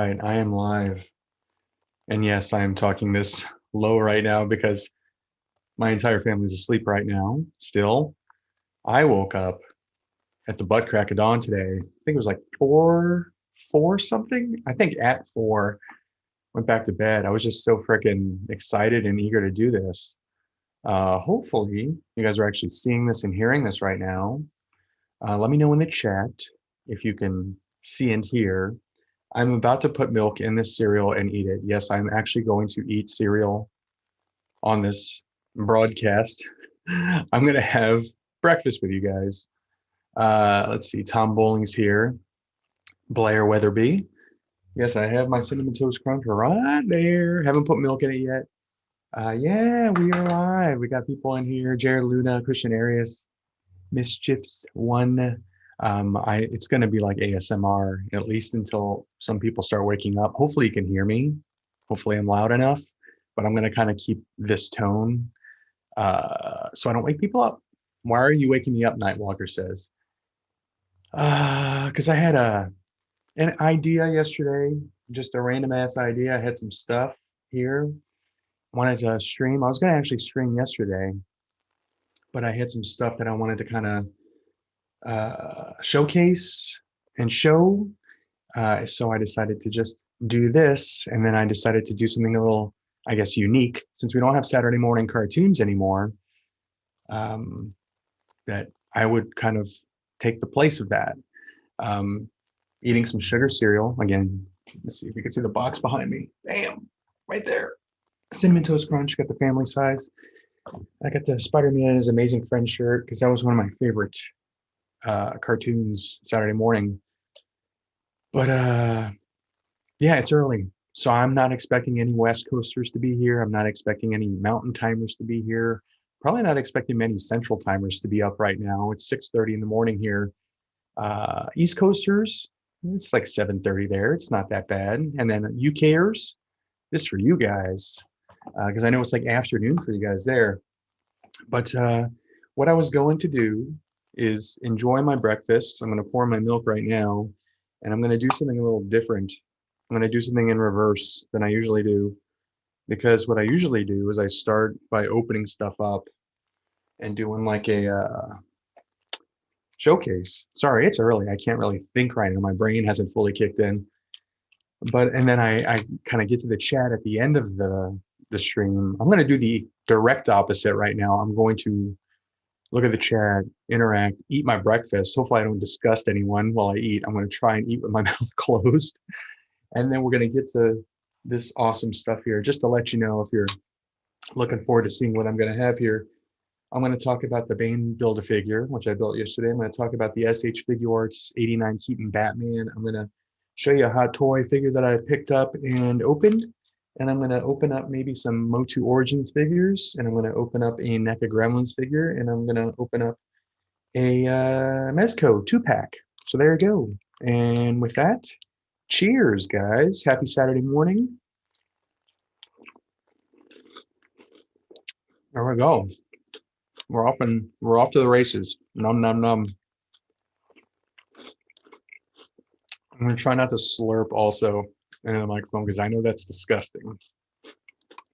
right, I am live. And yes, I am talking this low right now because my entire family's asleep right now. Still, I woke up at the butt crack of dawn today. I think it was like four something. I think at 4, went back to bed. I was just so freaking excited and eager to do this. Hopefully, you guys are actually seeing this and hearing this right now. Let me know in the chat if you can see and hear. I'm about to put milk in this cereal and eat it. Yes, I'm actually going to eat cereal on this broadcast. I'm going to have breakfast with you guys. Let's see. Tom Bowling's here. Blair Weatherby. Yes, I have my Cinnamon Toast Crunch right there. Haven't put milk in it yet. Yeah, we are live. We got people in here. Jared Luna, Christian Arias, Mischiefs One. It's going to be like ASMR, at least until some people start waking up. Hopefully you can hear me. Hopefully I'm loud enough, but I'm going to kind of keep this tone so I don't wake people up. Why are you waking me up? Nightwalker says. Because I had an idea yesterday, just a random ass idea. I had some stuff here. Wanted to stream. I was going to actually stream yesterday, but I had some stuff that I wanted to kind of showcase and show. So I decided to just do this, and then I decided to do something a little, I guess, unique since we don't have Saturday morning cartoons anymore. That I would kind of take the place of that. Eating some sugar cereal again. Let's see if you can see the box behind me. Bam, right there. Cinnamon Toast Crunch. Got the family size. I got the Spider-Man and His Amazing Friend shirt because that was one of my favorite cartoons Saturday morning. But yeah, it's early. So I'm not expecting any West Coasters to be here. I'm not expecting any Mountain Timers to be here. Probably not expecting many Central Timers to be up right now. It's 6:30 in the morning here. East Coasters, it's like 7:30 there. It's not that bad. And then UKers, this is for you guys because I know it's like afternoon for you guys there. But what I was going to do is enjoy my breakfast. I'm going to pour my milk right now, and I'm going to do something a little different. I'm going to do something in reverse than I usually do, because what I usually do is I start by opening stuff up and doing like a showcase. Sorry, it's early. I can't really think right now. My brain hasn't fully kicked in. And then I kind of get to the chat at the end of the stream. I'm going to do the direct opposite right now. I'm going to look at the chat, interact, eat my breakfast. Hopefully I don't disgust anyone while I eat. I'm going to try and eat with my mouth closed. And then we're going to get to this awesome stuff here. Just to let you know, if you're looking forward to seeing what I'm going to have here, I'm going to talk about the Bane Build-A-Figure, which I built yesterday. I'm going to talk about the SH Figure Arts 89 Keaton Batman. I'm going to show you a hot toy figure that I picked up and opened. And I'm going to open up maybe some Motu Origins figures. And I'm going to open up a Neca Gremlins figure. And I'm going to open up a Mezco 2-pack. So there you go. And with that, cheers, guys. Happy Saturday morning. There we go. We're off to the races. Num num num. I'm gonna try not to slurp also into the microphone because I know that's disgusting.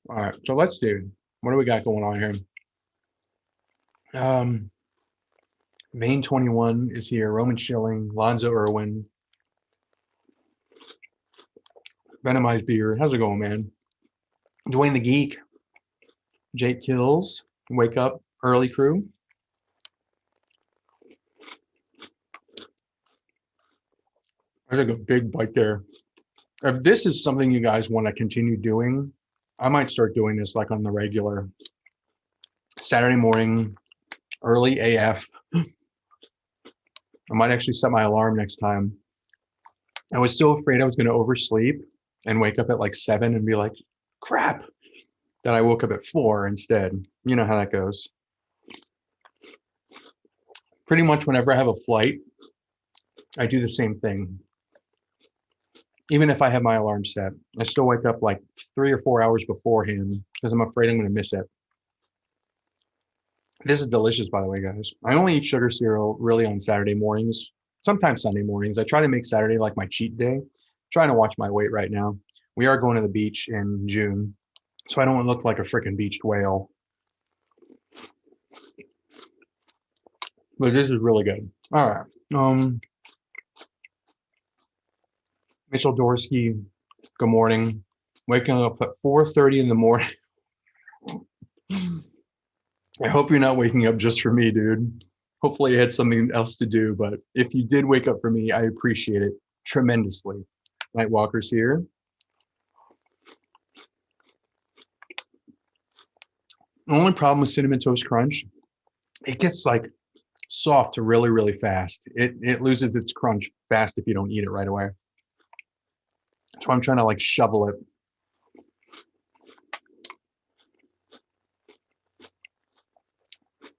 All right, so let's do. What do we got going on here? Main 21 is here. Roman Schilling, Lonzo Irwin, Venomized Beer. How's it going, man? Dwayne the Geek, Jake Kills, Wake Up Early Crew. I took a big bite there. If this is something you guys want to continue doing, I might start doing this like on the regular Saturday morning, early AF. I might actually set my alarm next time. I was so afraid I was going to oversleep and wake up at like 7 and be like, crap, that I woke up at 4 instead. You know how that goes. Pretty much whenever I have a flight, I do the same thing. Even if I have my alarm set, I still wake up like 3 or 4 hours beforehand because I'm afraid I'm going to miss it. This is delicious, by the way, guys. I only eat sugar cereal really on Saturday mornings, sometimes Sunday mornings. I try to make Saturday like my cheat day. Trying to watch my weight right now. We are going to the beach in June, so I don't want to look like a freaking beached whale. But this is really good. All right. Mitchell Dorsey, good morning. Waking up at 4:30 in the morning. I hope you're not waking up just for me, dude. Hopefully you had something else to do, but if you did wake up for me, I appreciate it tremendously. Nightwalker's here. The only problem with Cinnamon Toast Crunch, it gets like soft really, really fast. It loses its crunch fast if you don't eat it right away. So I'm trying to like shovel it.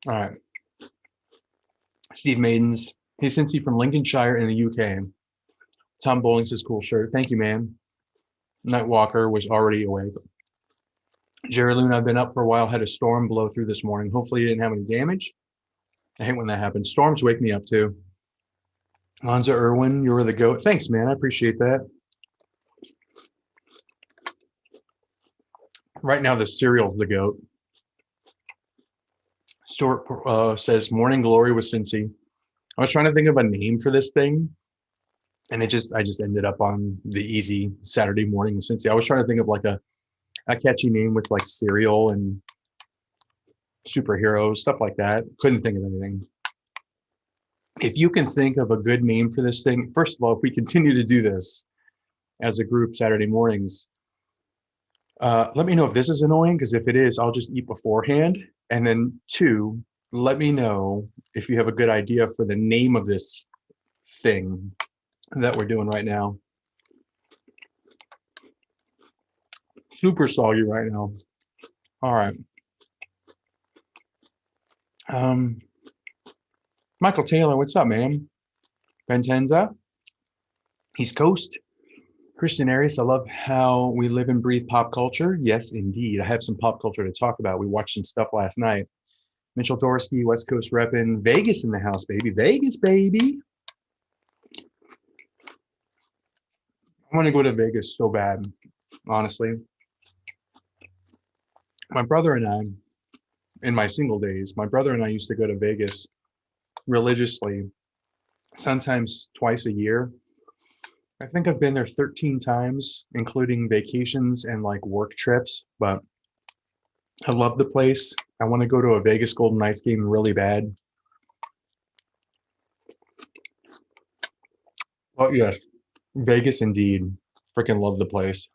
All right. Steve Maidens. Hey, Cincy from Lincolnshire in the UK. Tom Bowling says, cool shirt. Thank you, man. Nightwalker was already awake. Jerry Loon, I've been up for a while, had a storm blow through this morning. Hopefully you didn't have any damage. I hate when that happens. Storms wake me up too. Lonza Irwin, you were the GOAT. Thanks, man. I appreciate that. Right now, the cereal's the GOAT. Stuart says, morning glory with Cincy. I was trying to think of a name for this thing, and I just ended up on the easy Saturday morning with Cincy. I was trying to think of like a catchy name with like cereal and superheroes, stuff like that. Couldn't think of anything. If you can think of a good name for this thing, first of all, if we continue to do this as a group Saturday mornings, let me know if this is annoying, because if it is, I'll just eat beforehand. And then 2, let me know if you have a good idea for the name of this thing that we're doing right now. Super soggy right now. All right. Michael Taylor, what's up, man? Bentenza, East Coast. Christian Arias, I love how we live and breathe pop culture. Yes, indeed. I have some pop culture to talk about. We watched some stuff last night. Mitchell Dorsey, West Coast repping. Vegas in the house, baby. Vegas, baby. I want to go to Vegas so bad, honestly. My brother and I, in my single days, my brother and I used to go to Vegas religiously, sometimes twice a year. I think I've been there 13 times, including vacations and like work trips, but I love the place. I want to go to a Vegas Golden Knights game really bad. Oh, yes, Vegas indeed. Freaking love the place.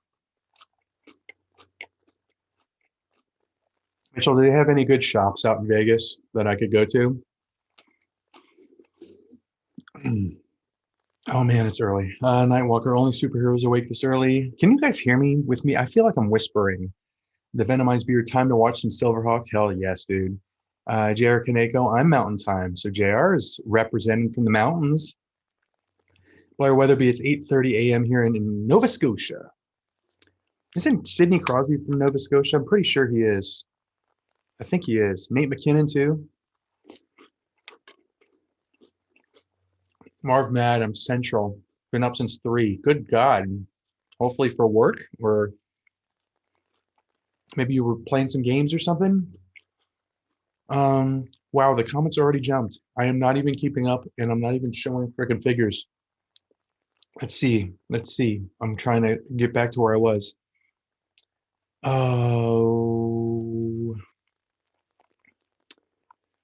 Mitchell, do they have any good shops out in Vegas that I could go to? Oh man, it's early. Nightwalker, only superheroes awake this early. Can you guys hear me with me? I feel like I'm whispering. The Venomized Beer, time to watch some Silverhawks. Hell yes, dude. JR Kaneko, I'm Mountain Time. So JR is representing from the mountains. Blair Weatherby, it's 8:30 a.m. here in Nova Scotia. Isn't Sidney Crosby from Nova Scotia? I'm pretty sure he is. I think he is. Nate McKinnon, too. Marv Mad, I'm Central. Been up since 3. Good God. Hopefully for work, or maybe you were playing some games or something. Wow, the comments already jumped. I am not even keeping up, and I'm not even showing freaking figures. Let's see. I'm trying to get back to where I was. Oh,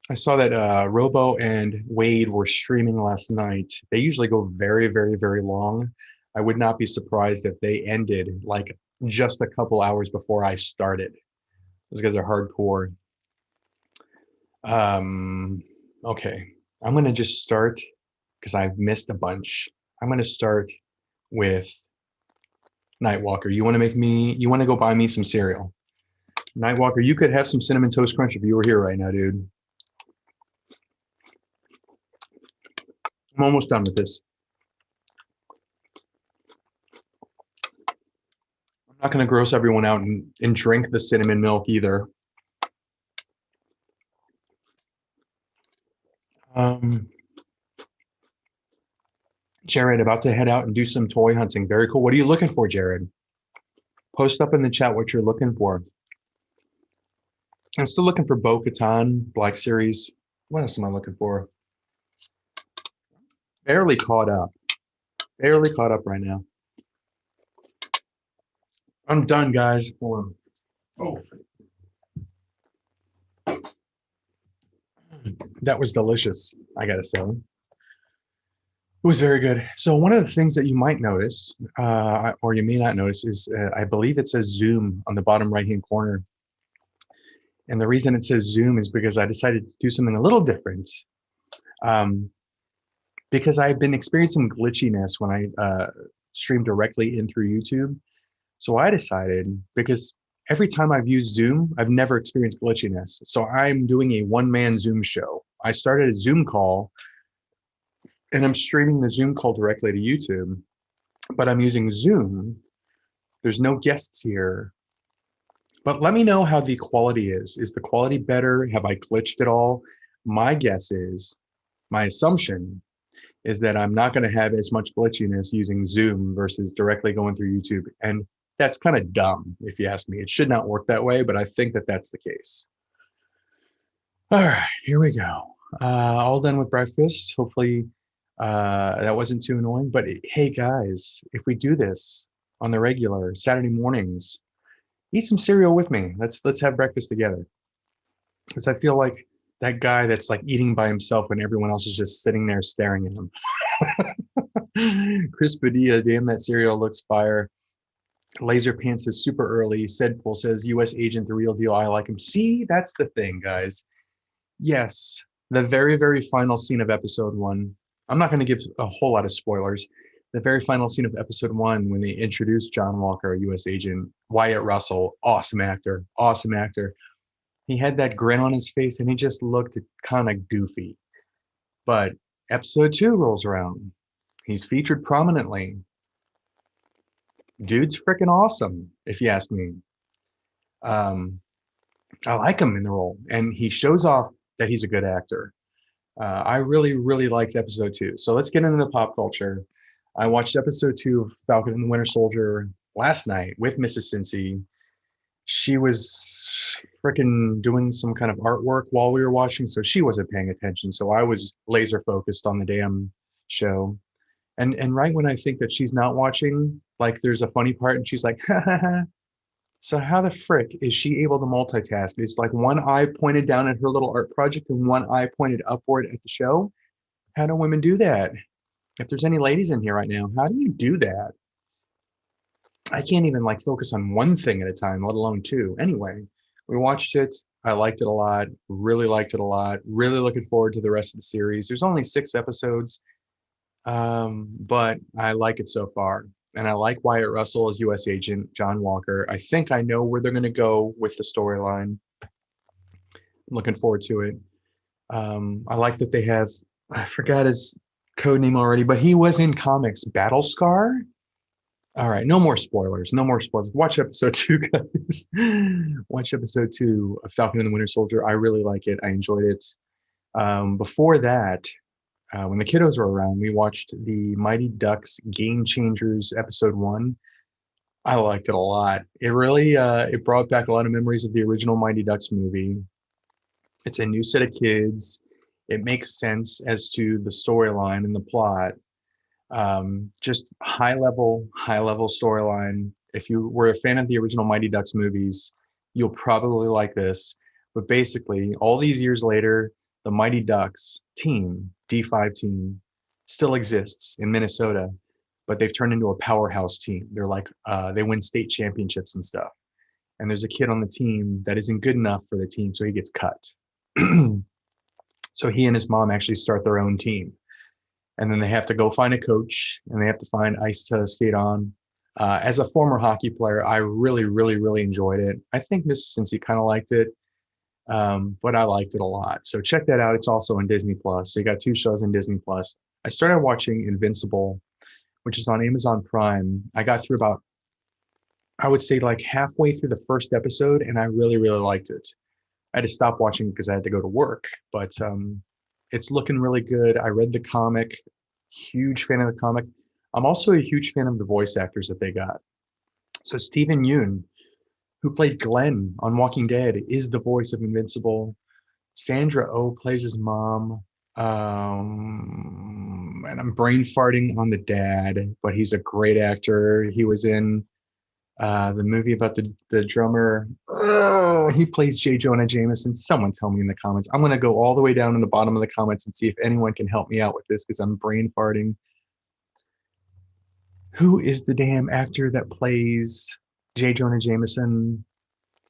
I saw that Robo and Wade were streaming last night. They usually go very, very, very long. I would not be surprised if they ended like just a couple hours before I started. Those guys are hardcore. Okay, I'm gonna just start because I've missed a bunch. I'm gonna start with Nightwalker. You want to go buy me some cereal? Nightwalker, you could have some Cinnamon Toast Crunch if you were here right now, dude. I'm almost done with this. I'm not going to gross everyone out and drink the cinnamon milk either. Jared, about to head out and do some toy hunting. Very cool. What are you looking for, Jared? Post up in the chat what you're looking for. I'm still looking for Bo-Katan, Black Series. What else am I looking for? Barely caught up. Barely caught up right now. I'm done, guys. Hold on. Oh, that was delicious, I gotta say. It was very good. So one of the things that you might notice, or you may not notice, is I believe it says Zoom on the bottom right-hand corner. And the reason it says Zoom is because I decided to do something a little different. Because I've been experiencing glitchiness when I stream directly in through YouTube. So I decided, because every time I've used Zoom, I've never experienced glitchiness. So I'm doing a one-man Zoom show. I started a Zoom call, and I'm streaming the Zoom call directly to YouTube, but I'm using Zoom. There's no guests here. But let me know how the quality is. Is the quality better? Have I glitched at all? My guess is, my assumption is that I'm not going to have as much glitchiness using Zoom versus directly going through YouTube. And that's kind of dumb, if you ask me. It should not work that way, but I think that that's the case. All right, here we go. All done with breakfast. Hopefully that wasn't too annoying. But hey, guys, if we do this on the regular Saturday mornings, eat some cereal with me. Let's have breakfast together. Because I feel like that guy that's like eating by himself when everyone else is just sitting there staring at him. Chris Padilla, damn, that cereal looks fire. Laser Pants is super early. Sedpool says, US agent, the real deal. I like him. See, that's the thing, guys. Yes, the very, very final scene of episode 1. I'm not going to give a whole lot of spoilers. The very final scene of episode 1, when they introduced John Walker, a US agent, Wyatt Russell, awesome actor, awesome actor. He had that grin on his face and he just looked kind of goofy. But episode 2 rolls around. He's featured prominently. Dude's freaking awesome, if you ask me. I like him in the role, and he shows off that he's a good actor. I really, really liked episode 2. So let's get into the pop culture. I watched episode 2 of Falcon and the Winter Soldier last night with Mrs. Cincy. She was freaking doing some kind of artwork while we were watching, so she wasn't paying attention. So I was laser focused on the damn show. And right when I think that she's not watching, like there's a funny part and she's like, ha ha ha. So how the frick is she able to multitask? It's like one eye pointed down at her little art project and one eye pointed upward at the show. How do women do that? If there's any ladies in here right now, how do you do that? I can't even like focus on one thing at a time, let alone two. Anyway, we watched it. I liked it a lot. Really liked it a lot. Really looking forward to the rest of the series. There's only 6 episodes, but I like it so far. And I like Wyatt Russell as U.S. Agent John Walker. I think I know where they're going to go with the storyline. Looking forward to it. I like that they have, I forgot his code name already, but he was in comics, Battle Scar. All right, no more spoilers. No more spoilers. Watch episode 2, guys. Watch episode 2 of Falcon and the Winter Soldier. I really like it. I enjoyed it. Before that, when the kiddos were around, we watched the Mighty Ducks Game Changers episode 1. I liked it a lot. It really it brought back a lot of memories of the original Mighty Ducks movie. It's a new set of kids. It makes sense as to the storyline and the plot. Just high level storyline. If you were a fan of the original Mighty Ducks movies, you'll probably like this. But basically, all these years later, the Mighty Ducks team, D5 team, still exists in Minnesota, but they've turned into a powerhouse team. They're like, they win state championships and stuff. And there's a kid on the team that isn't good enough for the team, so he gets cut. So he and his mom actually start their own team. And then they have to go find a coach, and they have to find ice to skate on. As a former hockey player, I really, really, really enjoyed it. I think Mrs. Cincy kind of liked it, but I liked it a lot. So check that out. It's also on Disney Plus. So you got 2 shows on Disney Plus. I started watching Invincible, which is on Amazon Prime. I got through about, I would say like halfway through the first episode, and I really, really liked it. I had to stop watching because I had to go to work, but it's looking really good. I read the comic. Huge fan of the comic. I'm also a huge fan of the voice actors that they got. So Stephen Yeun, who played Glenn on Walking Dead, is the voice of Invincible. Sandra Oh plays his mom. And I'm brain farting on the dad, but he's a great actor. He was in the movie about the drummer. He plays J. Jonah Jameson. Someone tell me in the comments. I'm going to go all the way down in the bottom of the comments and see if anyone can help me out with this because I'm brain farting. Who is the damn actor that plays J. Jonah Jameson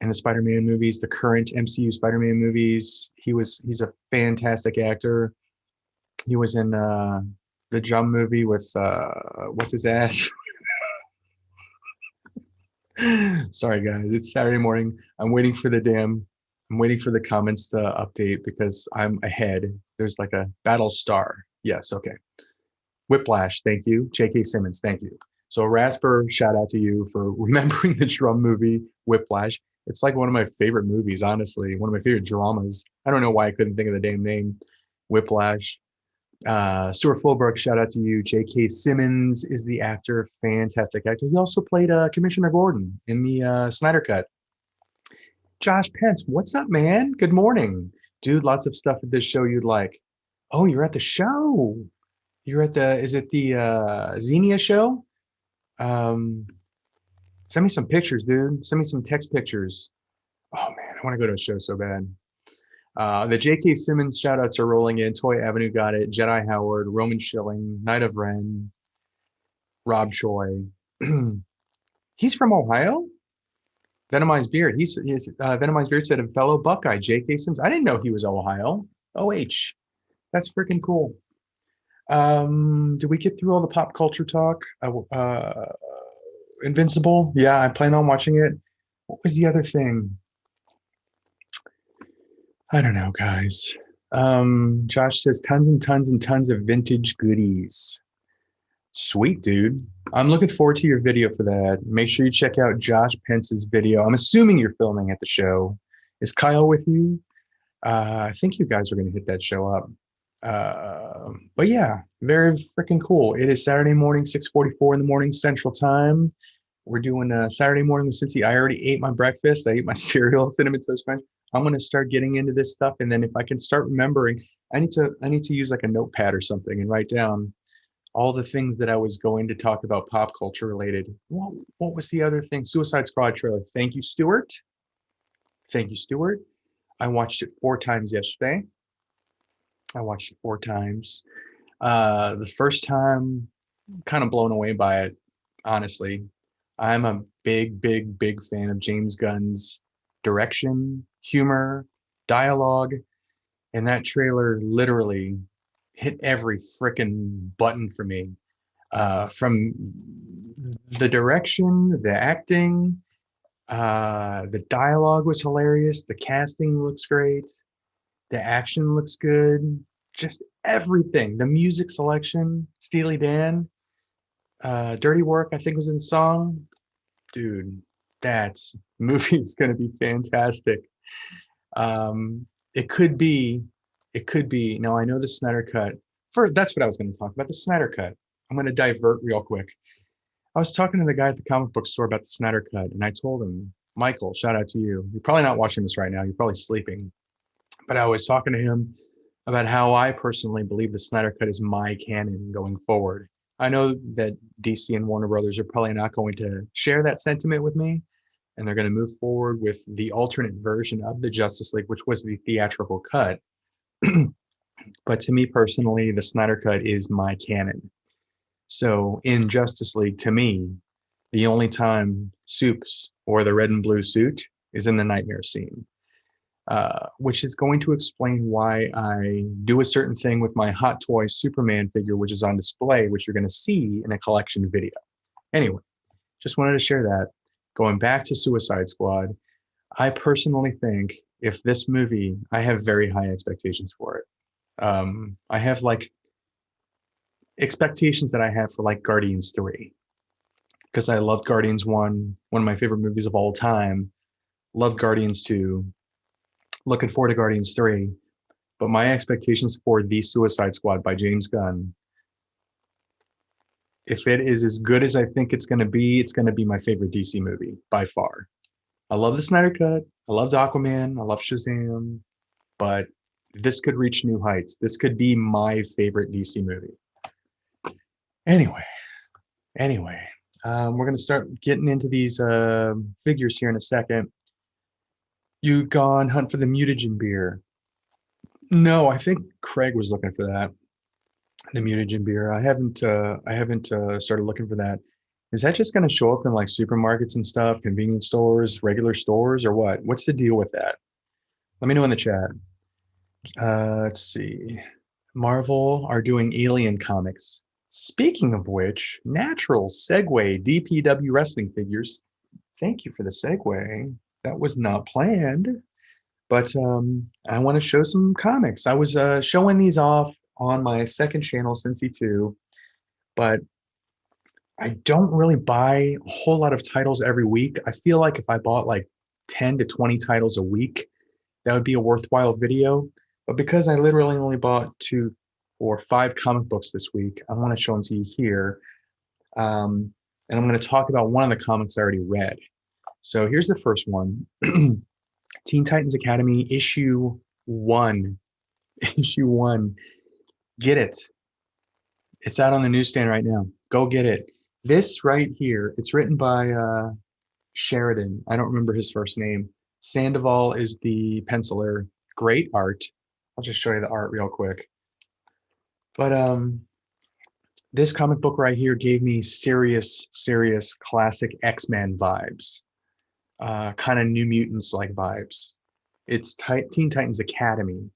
in the Spider-Man movies, the current MCU Spider-Man movies? He's a fantastic actor. He was in the drum movie with what's his ass? Sorry guys, it's Saturday morning. I'm waiting for the comments to update because I'm ahead. There's like a battle star. Yes, okay. Whiplash, thank you. J.K. Simmons, thank you. So Rasper, shout out to you for remembering the drum movie Whiplash. It's like one of my favorite movies, honestly. One of my favorite dramas. I don't know why I couldn't think of the damn name. Whiplash. Stuart Fulbrook, shout out to you. J.K. Simmons is the actor, fantastic actor. He also played Commissioner Gordon in the Snyder Cut. Josh Pence, what's up, man? Good morning. Dude, lots of stuff at this show you'd like. Oh, you're at the show. You're at is it the Xenia show? Send me some pictures, dude. Send me some text pictures. Oh, man, I want to go to a show so bad. The J.K. Simmons shout-outs are rolling in. Toy Avenue got it. Jedi Howard, Roman Schilling, Knight of Ren, Rob Choi. He's from Ohio? Venomized Beard. Venomized Beard said a fellow Buckeye, J.K. Simmons. I didn't know he was Ohio. OH. That's freaking cool. Did we get through all the pop culture talk? Invincible? Yeah, I plan on watching it. What was the other thing? I don't know, guys. Josh says tons and tons and tons of vintage goodies. Sweet, dude. I'm looking forward to your video for that. Make sure you check out Josh Pence's video. I'm assuming you're filming at the show. Is Kyle with you? I think you guys are going to hit that show up. But yeah, very freaking cool. It is Saturday morning, 6:44 in the morning Central Time. We're doing Saturday morning with Cincy. I already ate my breakfast. I ate my cereal, Cinnamon Toast Crunch. I'm going to start getting into this stuff, and then if I can start remembering, I need to use like a notepad or something and write down all the things that I was going to talk about pop culture related. What was the other thing? Suicide Squad trailer. Thank you, Stuart. Thank you, Stuart. I watched it 4 times yesterday. I watched it 4 times. The first time, kind of blown away by it, honestly. I'm a big, big, big fan of James Gunn's direction, humor, dialogue, and that trailer literally hit every freaking button for me. From the direction, the acting, the dialogue was hilarious. The casting looks great. The action looks good. Just everything. The music selection, Steely Dan, Dirty Work, I think was in the song. Dude, that movie is going to be fantastic. It could be. Now I know the Snyder Cut. That's what I was going to talk about. The Snyder Cut. I'm going to divert real quick. I was talking to the guy at the comic book store about the Snyder Cut, and I told him, Michael, shout out to you. You're probably not watching this right now. You're probably sleeping. But I was talking to him about how I personally believe the Snyder Cut is my canon going forward. I know that DC and Warner Brothers are probably not going to share that sentiment with me, and they're going to move forward with the alternate version of the Justice League, which was the theatrical cut. But to me personally, the Snyder Cut is my canon. So in Justice League, to me, the only time Supes or the red and blue suit is in the nightmare scene. Which is going to explain why I do a certain thing with my Hot Toy Superman figure, which is on display, which you're going to see in a collection video. Anyway, just wanted to share that. Going back to Suicide Squad, I personally think if this movie, I have very high expectations for it. I have like expectations that I have for like Guardians 3, because I loved Guardians 1, one of my favorite movies of all time. Loved Guardians 2. Looking forward to Guardians 3, but my expectations for The Suicide Squad by James Gunn If it is as good as I think it's going to be my favorite DC movie by far. I love the Snyder Cut. I loved Aquaman. I love Shazam. But this could reach new heights. This could be my favorite DC movie. Anyway, we're going to start getting into these figures here in a second. You gone hunt for the mutagen beer? No, I think Craig was looking for that. The mutagen beer. I haven't started looking for that. Is that just going to show up in like supermarkets and stuff, convenience stores, regular stores, or what? What's the deal with that? Let me know in the chat. Let's see. Marvel are doing Alien comics. Speaking of which, natural segue DPW wrestling figures. Thank you for the segue. That was not planned, but I want to show some comics. I was showing these off on my second channel, Cincy 2, but I don't really buy a whole lot of titles every week. I feel like if I bought like 10 to 20 titles a week, that would be a worthwhile video. But because I literally only bought 2 or 5 comic books this week, I want to show them to you here. And I'm going to talk about one of the comics I already read. So here's the first one. Teen Titans Academy, issue 1. Issue 1. Get it. It's out on the newsstand right now. Go get it. This right here, it's written by Sheridan. I don't remember his first name. Sandoval is the penciler. Great art. I'll just show you the art real quick. But this comic book right here gave me serious classic X-Men vibes. Kind of New Mutants-like vibes. It's Teen Titans Academy.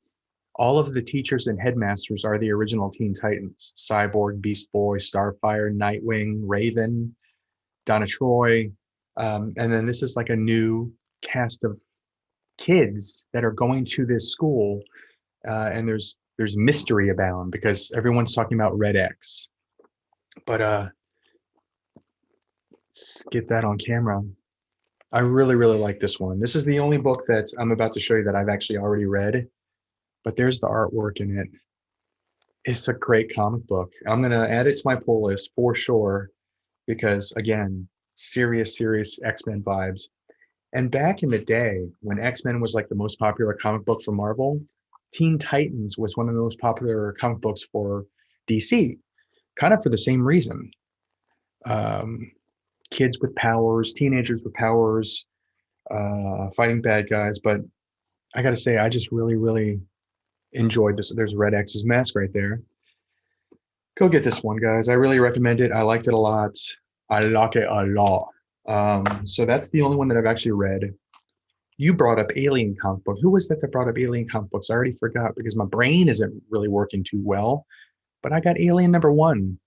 All of the teachers and headmasters are the original Teen Titans. Cyborg, Beast Boy, Starfire, Nightwing, Raven, Donna Troy. And then this is like a new cast of kids that are going to this school. And there's mystery abound because everyone's talking about Red X. But let's get that on camera. I really like this one. This is the only book that I'm about to show you that I've actually already read. But there's the artwork in it. It's a great comic book. I'm going to add it to my pull list for sure because, again, serious X-Men vibes. And back in the day when X-Men was like the most popular comic book for Marvel, Teen Titans was one of the most popular comic books for DC, kind of for the same reason. Kids with powers, teenagers with powers, fighting bad guys. But I got to say, I just really enjoyed this. There's Red X's mask right there. Go get this one, guys. I really recommend it. I liked it a lot. I like it a lot. So that's the only one that I've actually read. You brought up Alien comic book. Who was that brought up Alien comic books? I already forgot because my brain isn't really working too well. But I got Alien #1.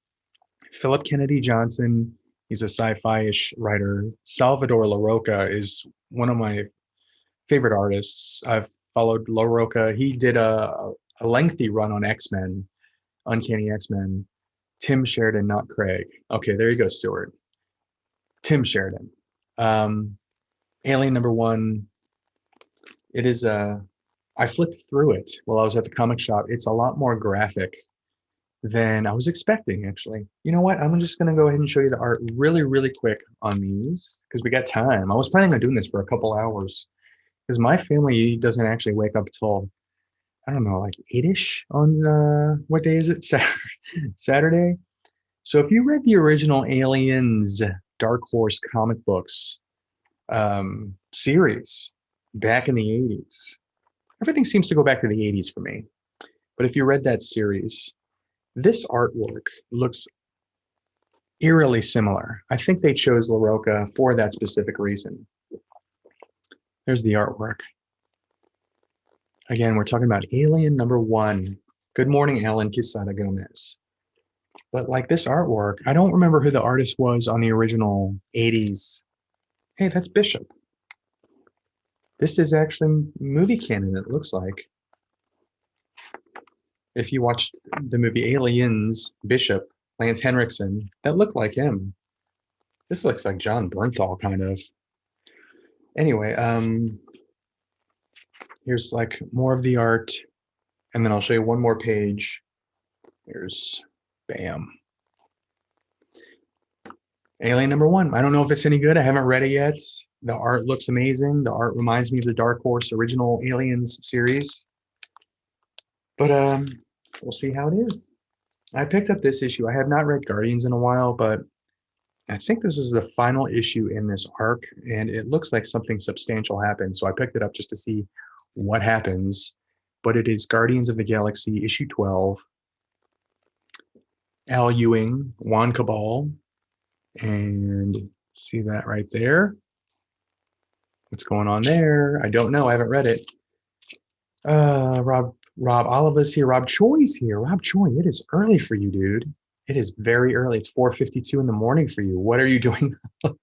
Philip Kennedy Johnson. He's a sci-fi-ish writer. Salvador LaRocca is one of my favorite artists. I've followed LaRocca. He did a lengthy run on X-Men, Uncanny X-Men. Tim Sheridan, not Craig. Okay, there you go, Stuart. Tim Sheridan. Alien #1. It is I flipped through it while I was at the comic shop. It's a lot more graphic than I was expecting, actually. You know what? I'm just going to go ahead and show you the art really quick on these because we got time. I was planning on doing this for a couple hours because my family doesn't actually wake up till, I don't know, like 8-ish on, what day is it? Saturday. So if you read the original Aliens Dark Horse comic books series back in the 80s, everything seems to go back to the 80s for me. But if you read that series, this artwork looks eerily similar. I think they chose LaRocca for that specific reason. There's the artwork. Again, we're talking about Alien #1. Good morning, Alan Quisada Gomez. But like this artwork, I don't remember who the artist was on the original 80s. Hey, that's Bishop. This is actually movie canon, it looks like. If you watched the movie Aliens, Bishop, Lance Henriksen, that looked like him. This looks like John Bernthal, kind of. Anyway, here's like more of the art, and then I'll show you one more page. Here's, bam. Alien number one. I don't know if it's any good. I haven't read it yet. The art looks amazing. The art reminds me of the Dark Horse original Aliens series. But we'll see how it is. I picked up this issue. I have not read Guardians in a while, but I think this is the final issue in this arc, and it looks like something substantial happens. So I picked it up just to see what happens. But it is Guardians of the Galaxy issue 12. Al Ewing, Juan Cabal, and see that right there. What's going on there? I don't know. I haven't read it. Rob Oliver's here. Rob Choi's here. Rob Choi, it is early for you, dude. It is very early. It's 4:52 in the morning for you. What are you doing up?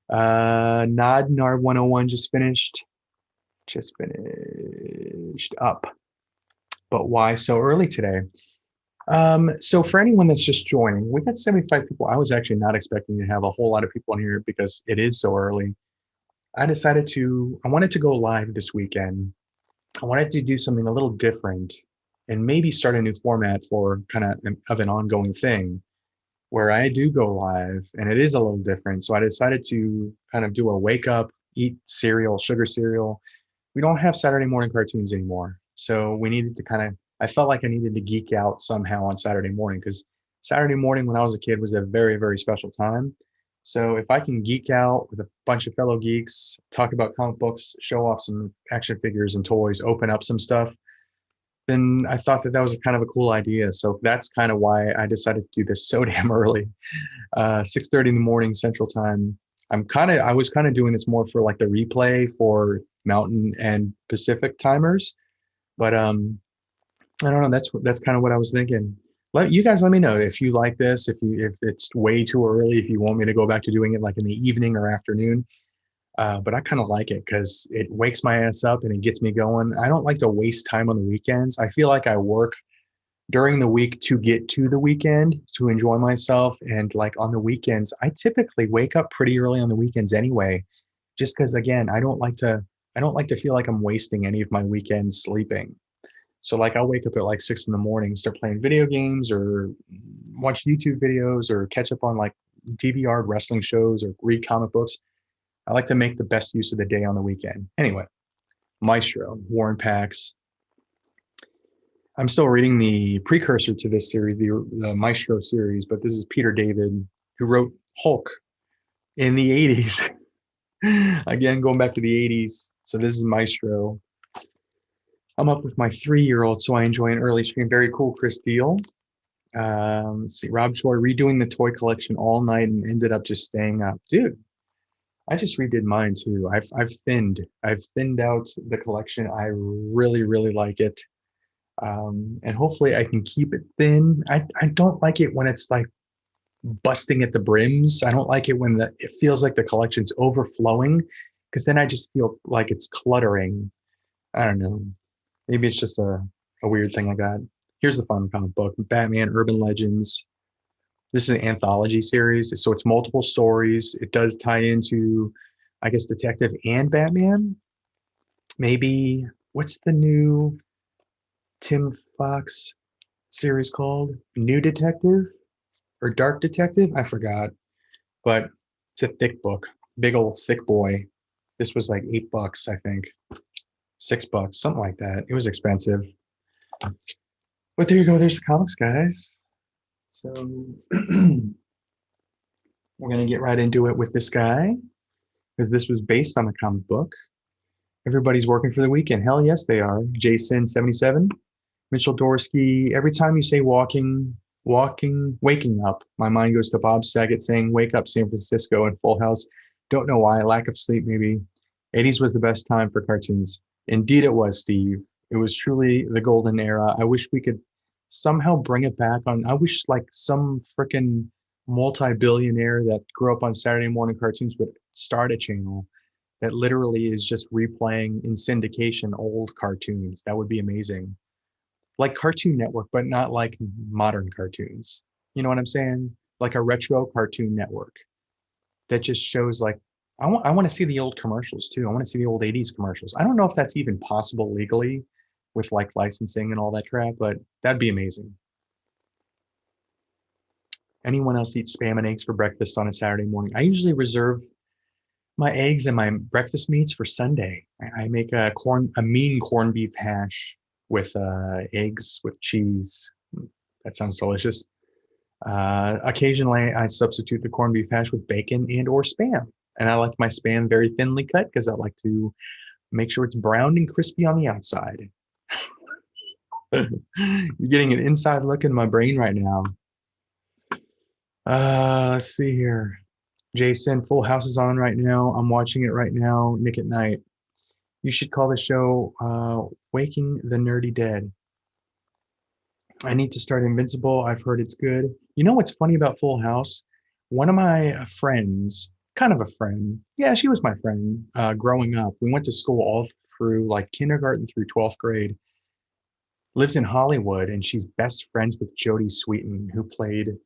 Nod Nard 101 just finished. Just finished up. But why so early today? So for anyone that's just joining, we got 75 people. I was actually not expecting to have a whole lot of people in here because it is so early. I wanted to go live this weekend. I wanted to do something a little different and maybe start a new format for kind of an ongoing thing where I do go live and it is a little different. So I decided to kind of do a wake up, eat cereal, sugar cereal. We don't have Saturday morning cartoons anymore. So we needed to I felt like I needed to geek out somehow on Saturday morning because Saturday morning when I was a kid was a very, very special time. So if I can geek out with a bunch of fellow geeks, talk about comic books, show off some action figures and toys, open up some stuff, then I thought that was kind of a cool idea. So that's kind of why I decided to do this so damn early, 6:30 in the morning Central Time. I was kind of doing this more for like the replay for Mountain and Pacific timers, but I don't know. That's kind of what I was thinking. Let me know if you like this, if it's way too early, if you want me to go back to doing it like in the evening or afternoon. But I kind of like it because it wakes my ass up and it gets me going. I don't like to waste time on the weekends. I feel like I work during the week to get to the weekend to enjoy myself. And like on the weekends, I typically wake up pretty early on the weekends anyway, just because again, I don't like to feel like I'm wasting any of my weekends sleeping. So like I'll wake up at like 6 in the morning, start playing video games or watch YouTube videos or catch up on like DVR wrestling shows or read comic books. I like to make the best use of the day on the weekend. Anyway, Maestro, Warren Pax. I'm still reading the precursor to this series, the Maestro series, but this is Peter David, who wrote Hulk in the 80s. Again, going back to the 80s. So this is Maestro. I'm up with my 3-year-old, so I enjoy an early stream. Very cool, Chris Deal. Let's see, Rob Choi redoing the toy collection all night and ended up just staying up. Dude, I just redid mine too. I've thinned out the collection. I really, really like it. And hopefully I can keep it thin. I don't like it when it's like busting at the brims. I don't like it when it feels like the collection's overflowing because then I just feel like it's cluttering. I don't know. Maybe it's just a weird thing I got. Here's the fun comic book, Batman Urban Legends. This is an anthology series, so it's multiple stories. It does tie into, I guess, Detective and Batman. Maybe, what's the new Tim Fox series called? New Detective or Dark Detective? I forgot, but it's a thick book, big old thick boy. This was like $8, I think. $6, something like that. It was expensive. But there you go. There's the comics, guys. So we're going to get right into it with this guy because this was based on a comic book. Everybody's working for the weekend. Hell yes, they are. Jason77, Mitchell Dorsky. Every time you say waking up, my mind goes to Bob Saget saying, "Wake up, San Francisco," and Full House. Don't know why. Lack of sleep, maybe. 80s was the best time for cartoons. Indeed it was, Steve. It was truly the golden era. I wish we could somehow bring it back on. I wish like some freaking multi-billionaire that grew up on Saturday morning cartoons would start a channel that literally is just replaying in syndication old cartoons. That would be amazing. Like Cartoon Network, but not like modern cartoons. You know what I'm saying? Like a retro Cartoon Network that just shows like I want to see the old commercials too. I want to see the old 80s commercials. I don't know if that's even possible legally with like licensing and all that crap, but that'd be amazing. Anyone else eats spam and eggs for breakfast on a Saturday morning? I usually reserve my eggs and my breakfast meats for Sunday. I make a mean corned beef hash with eggs with cheese. That sounds delicious. Occasionally, I substitute the corned beef hash with bacon and or spam. And I like my spam very thinly cut because I like to make sure it's browned and crispy on the outside. You're getting an inside look in my brain right now. Let's see here. Jason, Full House is on right now. I'm watching it right now. Nick at Night. You should call the show Waking the Nerdy Dead. I need to start Invincible. I've heard it's good. You know what's funny about Full House? One of my friends, kind of a friend, yeah, she was my friend growing up. We went to school all through like kindergarten through 12th grade. Lives in Hollywood, and she's best friends with Jodie Sweetin, who played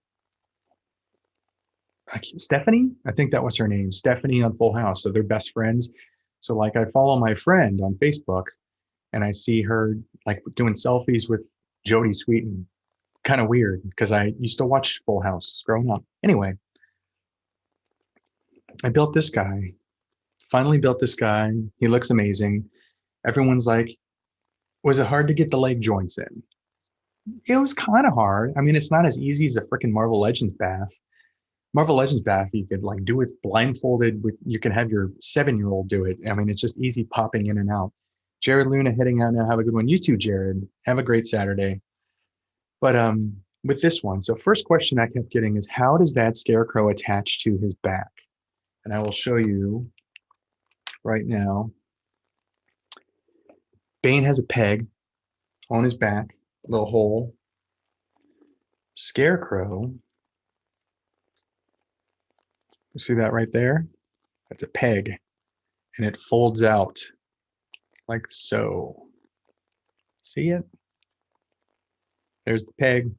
Stephanie. I think that was her name, Stephanie on Full House. So they're best friends. So like I follow my friend on Facebook, and I see her like doing selfies with Jodie Sweetin. Kind of weird because I used to watch Full House growing up. Anyway, I built this guy. Finally built this guy. He looks amazing. Everyone's like, was it hard to get the leg joints in? It was kind of hard. I mean, it's not as easy as a freaking Marvel Legends bath. Marvel Legends bath, you could like do it blindfolded. You can have your 7-year-old do it. I mean, it's just easy popping in and out. Jared Luna heading out now. Have a good one. You too, Jared. Have a great Saturday. But with this one, so first question I kept getting is, how does that Scarecrow attach to his back? And I will show you right now. Bane has a peg on his back, a little hole. Scarecrow, you see that right there? That's a peg, and it folds out like so. See it? There's the peg,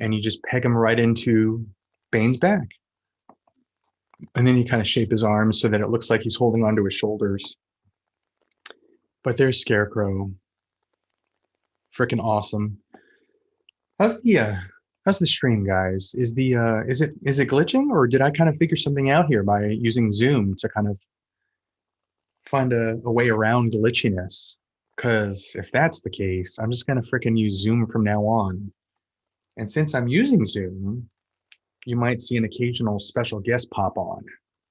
and you just peg him right into Bane's back. And then you kind of shape his arms so that it looks like he's holding onto his shoulders. But there's Scarecrow. Freaking awesome. How's the stream, guys? Is it glitching, or did I kind of figure something out here by using Zoom to kind of find a way around glitchiness? Because if that's the case, I'm just gonna freaking use Zoom from now on. And since I'm using Zoom, you might see an occasional special guest pop on.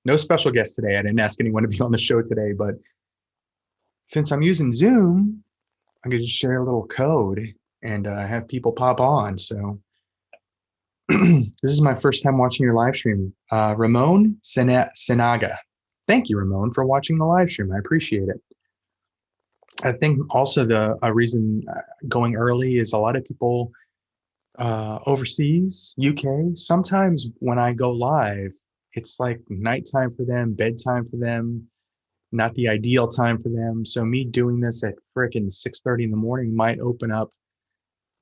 No special guest today. I didn't ask anyone to be on the show today, but since I'm using Zoom, I could just share a little code and have people pop on. So this is my first time watching your live stream. Ramon Senaga. Thank you, Ramon, for watching the live stream. I appreciate it. I think also a reason going early is a lot of people overseas, UK, sometimes when I go live, it's like nighttime for them, bedtime for them, not the ideal time for them. So me doing this at frickin' 6:30 in the morning might open up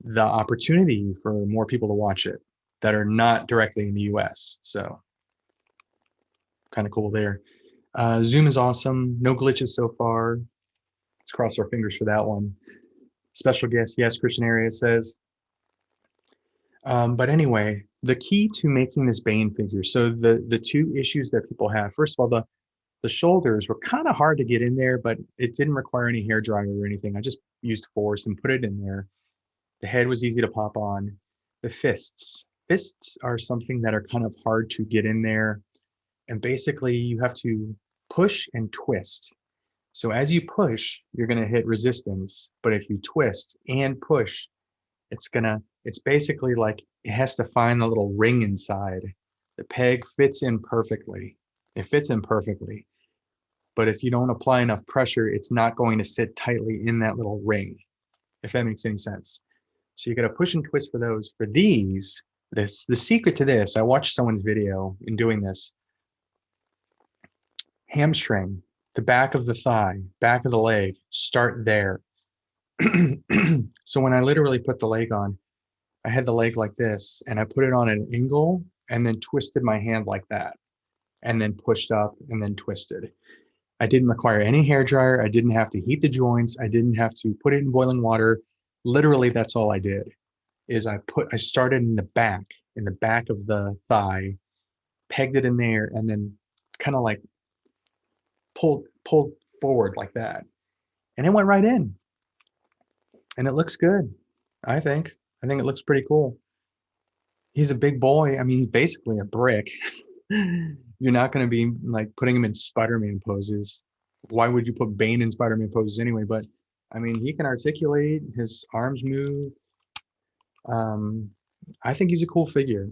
the opportunity for more people to watch it that are not directly in the US. So kind of cool there. Zoom is awesome. No glitches so far. Let's cross our fingers for that one. Special guest, yes, Christian Area says. But anyway, the key to making this Bane figure, so the two issues that people have, first of all, the shoulders were kind of hard to get in there, but it didn't require any hair dryer or anything. I just used force and put it in there. The head was easy to pop on. The fists are something that are kind of hard to get in there. And basically you have to push and twist. So as you push, you're going to hit resistance. But if you twist and push, it's basically like it has to find the little ring inside. The peg fits in perfectly. It fits in perfectly. But if you don't apply enough pressure, it's not going to sit tightly in that little ring, if that makes any sense. So you got to push and twist for those. For these, the secret to this, I watched someone's video in doing this. Hamstring, the back of the thigh, back of the leg, start there. So when I literally put the leg on, I had the leg like this, and I put it on an angle and then twisted my hand like that, and then pushed up and then twisted. I didn't require any hair dryer. I didn't have to heat the joints. I didn't have to put it in boiling water. Literally, that's all I did. Is I started in the back in the back of the thigh, pegged it in there, and then kind of like pulled forward like that, and it went right in, and it looks good. I think it looks pretty cool. He's a big boy. I mean, he's basically a brick. You're not going to be like putting him in Spider-Man poses. Why would you put Bane in Spider-Man poses anyway? But I mean, he can articulate, his arms move. I think he's a cool figure,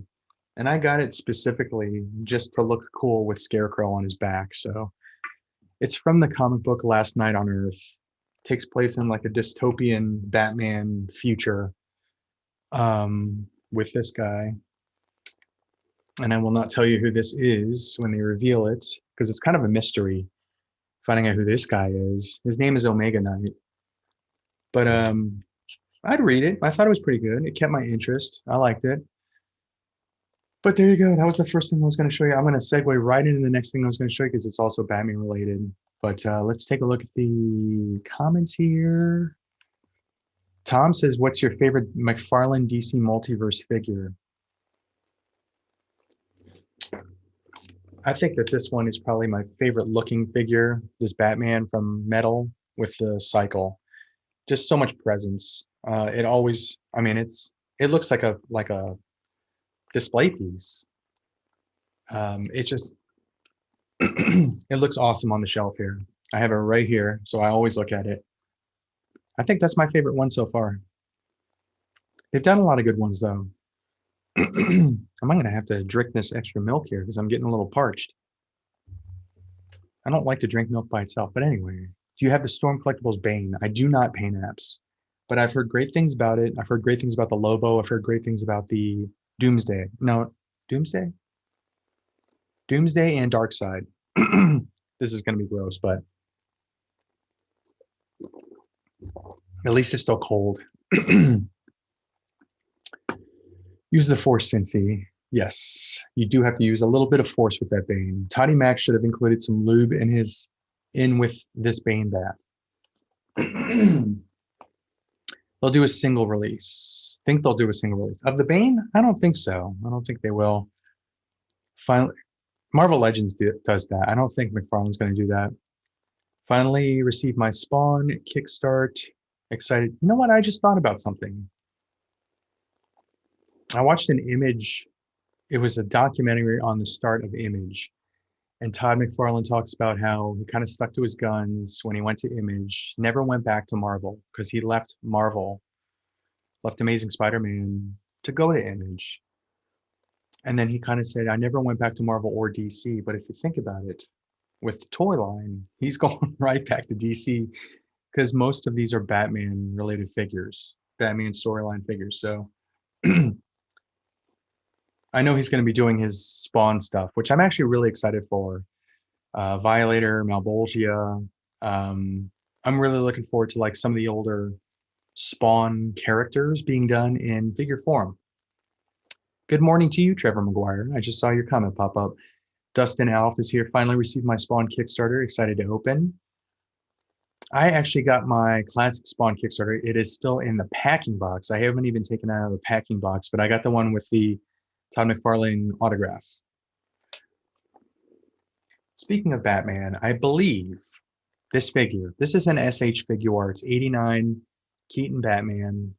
and I got it specifically just to look cool with Scarecrow on his back. So it's from the comic book Last Night on Earth. Takes place in like a dystopian Batman future, with this guy. And I will not tell you who this is when they reveal it, because it's kind of a mystery finding out who this guy is. His name is Omega Knight. But I'd read it. I thought it was pretty good. It kept my interest. I liked it. But there you go. That was the first thing I was going to show you. I'm going to segue right into the next thing I was going to show you because it's also Batman related. But let's take a look at the comments here. Tom says, what's your favorite Mcfarlane DC Multiverse figure? I think that this one is probably my favorite looking figure, this Batman from metal with the cycle. Just so much presence. It always, I mean, it looks like a display piece. It just, it looks awesome on the shelf here. I have it right here, so I always look at it. I think that's my favorite one so far. They've done a lot of good ones though. I'm going to have to drink this extra milk here because I'm getting a little parched. I don't like to drink milk by itself, but anyway. Do you have the Storm Collectibles Bane? I do not, Pain Apps, but I've heard great things about it. I've heard great things about the Lobo. I've heard great things about the Doomsday. No, Doomsday? Doomsday and Darkseid. This is going to be gross, but at least it's still cold. Use the Force, Cincy. Yes, you do have to use a little bit of force with that Bane. Toddy Mac should have included some lube in with this Bane bat. They'll do a single release. Think they'll do a single release of the Bane? I don't think so. I don't think they will. Finally, Marvel Legends does that. I don't think McFarlane's going to do that. Finally, received my Spawn Kickstart. Excited. You know what? I just thought about something. I watched an Image. It was a documentary on the start of Image. And Todd McFarlane talks about how he kind of stuck to his guns when he went to Image, never went back to Marvel because he left Marvel, left Amazing Spider-Man to go to Image. And then he kind of said, I never went back to Marvel or DC. But if you think about it, with the toy line, he's going right back to DC because most of these are Batman related figures, Batman storyline figures. So I know he's going to be doing his Spawn stuff, which I'm actually really excited for. Violator, Malbolgia. I'm really looking forward to like some of the older Spawn characters being done in figure form. Good morning to you, Trevor McGuire. I just saw your comment pop up. Dustin Alf is here. Finally received my Spawn Kickstarter. Excited to open. I actually got my classic Spawn Kickstarter. It is still in the packing box. I haven't even taken it out of the packing box, but I got the one with the Todd McFarlane autograph. Speaking of Batman, I believe this figure, this is an SH Figure Arts 89 Keaton Batman.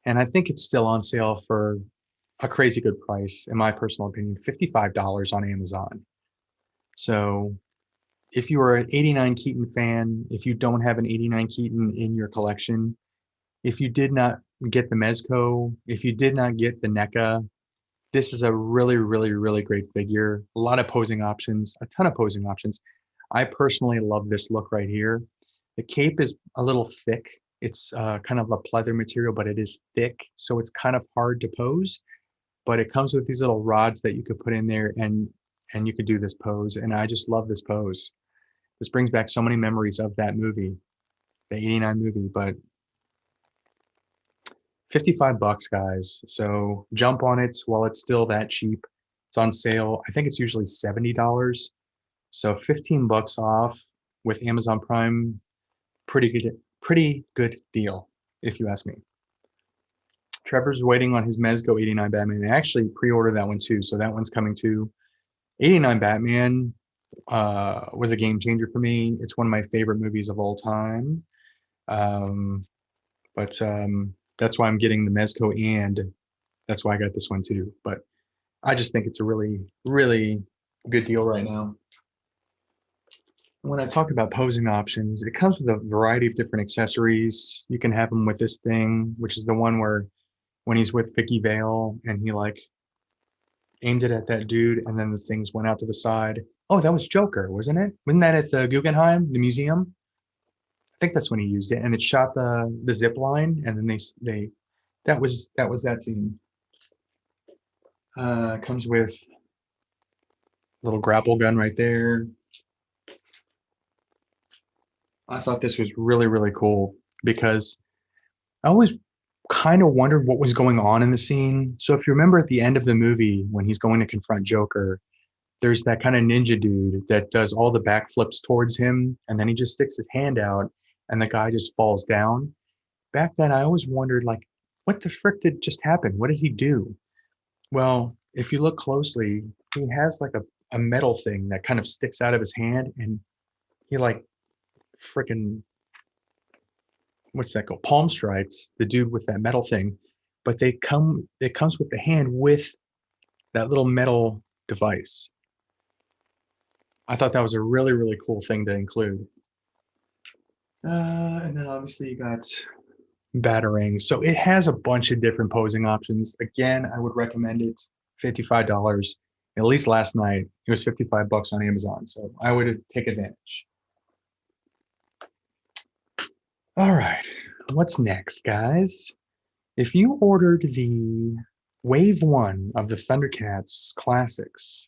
And I think it's still on sale for a crazy good price, in my personal opinion, $55 on Amazon. So if you are an 89 Keaton fan, if you don't have an 89 Keaton in your collection, if you did not get the Mezco, if you did not get the Neca, this is a really, really, really great figure. A lot of posing options, a ton of posing options. I personally love this look right here. The cape is a little thick. It's kind of a pleather material, but it is thick, so it's kind of hard to pose. But it comes with these little rods that you could put in there, and you could do this pose. And I just love this pose. This brings back so many memories of that movie, the 89 movie. But $55, guys. So jump on it while it's still that cheap. It's on sale. I think it's usually $70. So $15 off with Amazon Prime. Pretty good deal, if you ask me. Trevor's waiting on his Mezco 89 Batman. I actually pre-ordered that one too, so that one's coming too. 89 Batman was a game changer for me. It's one of my favorite movies of all time. But that's why I'm getting the Mezco, and that's why I got this one too. But I just think it's a really, really good deal right now. When I talk about posing options, it comes with a variety of different accessories. You can have them with this thing, which is the one where when he's with Vicky Vale and he like aimed it at that dude and then the things went out to the side. Oh, that was Joker, wasn't it? Wasn't that at the Guggenheim, the museum? I think that's when he used it, and it shot the zip line, and then they that was that scene. Comes with a little grapple gun right there. I thought this was really, really cool because I always kind of wondered what was going on in the scene. So if you remember at the end of the movie when he's going to confront Joker, there's that kind of ninja dude that does all the backflips towards him, and then he just sticks his hand out and the guy just falls down. Back then, I always wondered, like, what the frick did just happen? What did he do? Well, if you look closely, he has like a metal thing that kind of sticks out of his hand, and he like freaking, what's that called? Palm strikes the dude with that metal thing, but it comes with the hand with that little metal device. I thought that was a really, really cool thing to include. And then obviously you got Batarang. So it has a bunch of different posing options. Again, I would recommend it. $55. At least last night, it was $55 on Amazon. So I would take advantage. All right. What's next, guys? If you ordered the Wave 1 of the Thundercats Classics,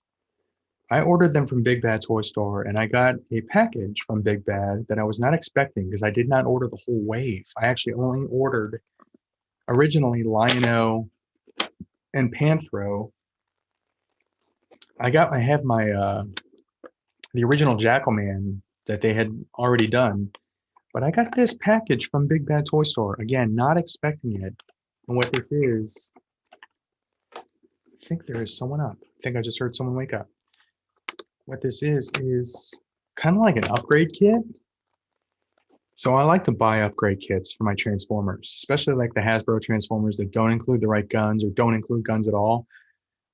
I ordered them from Big Bad Toy Store, and I got a package from Big Bad that I was not expecting because I did not order the whole wave. I actually only ordered originally Lion-O and Panthro. I have my the original Jackalman that they had already done, but I got this package from Big Bad Toy Store. Again, not expecting it. And what this is, I think there is someone up. I think I just heard someone wake up. What this is kind of like an upgrade kit. So I like to buy upgrade kits for my Transformers, especially like the Hasbro Transformers that don't include the right guns or don't include guns at all,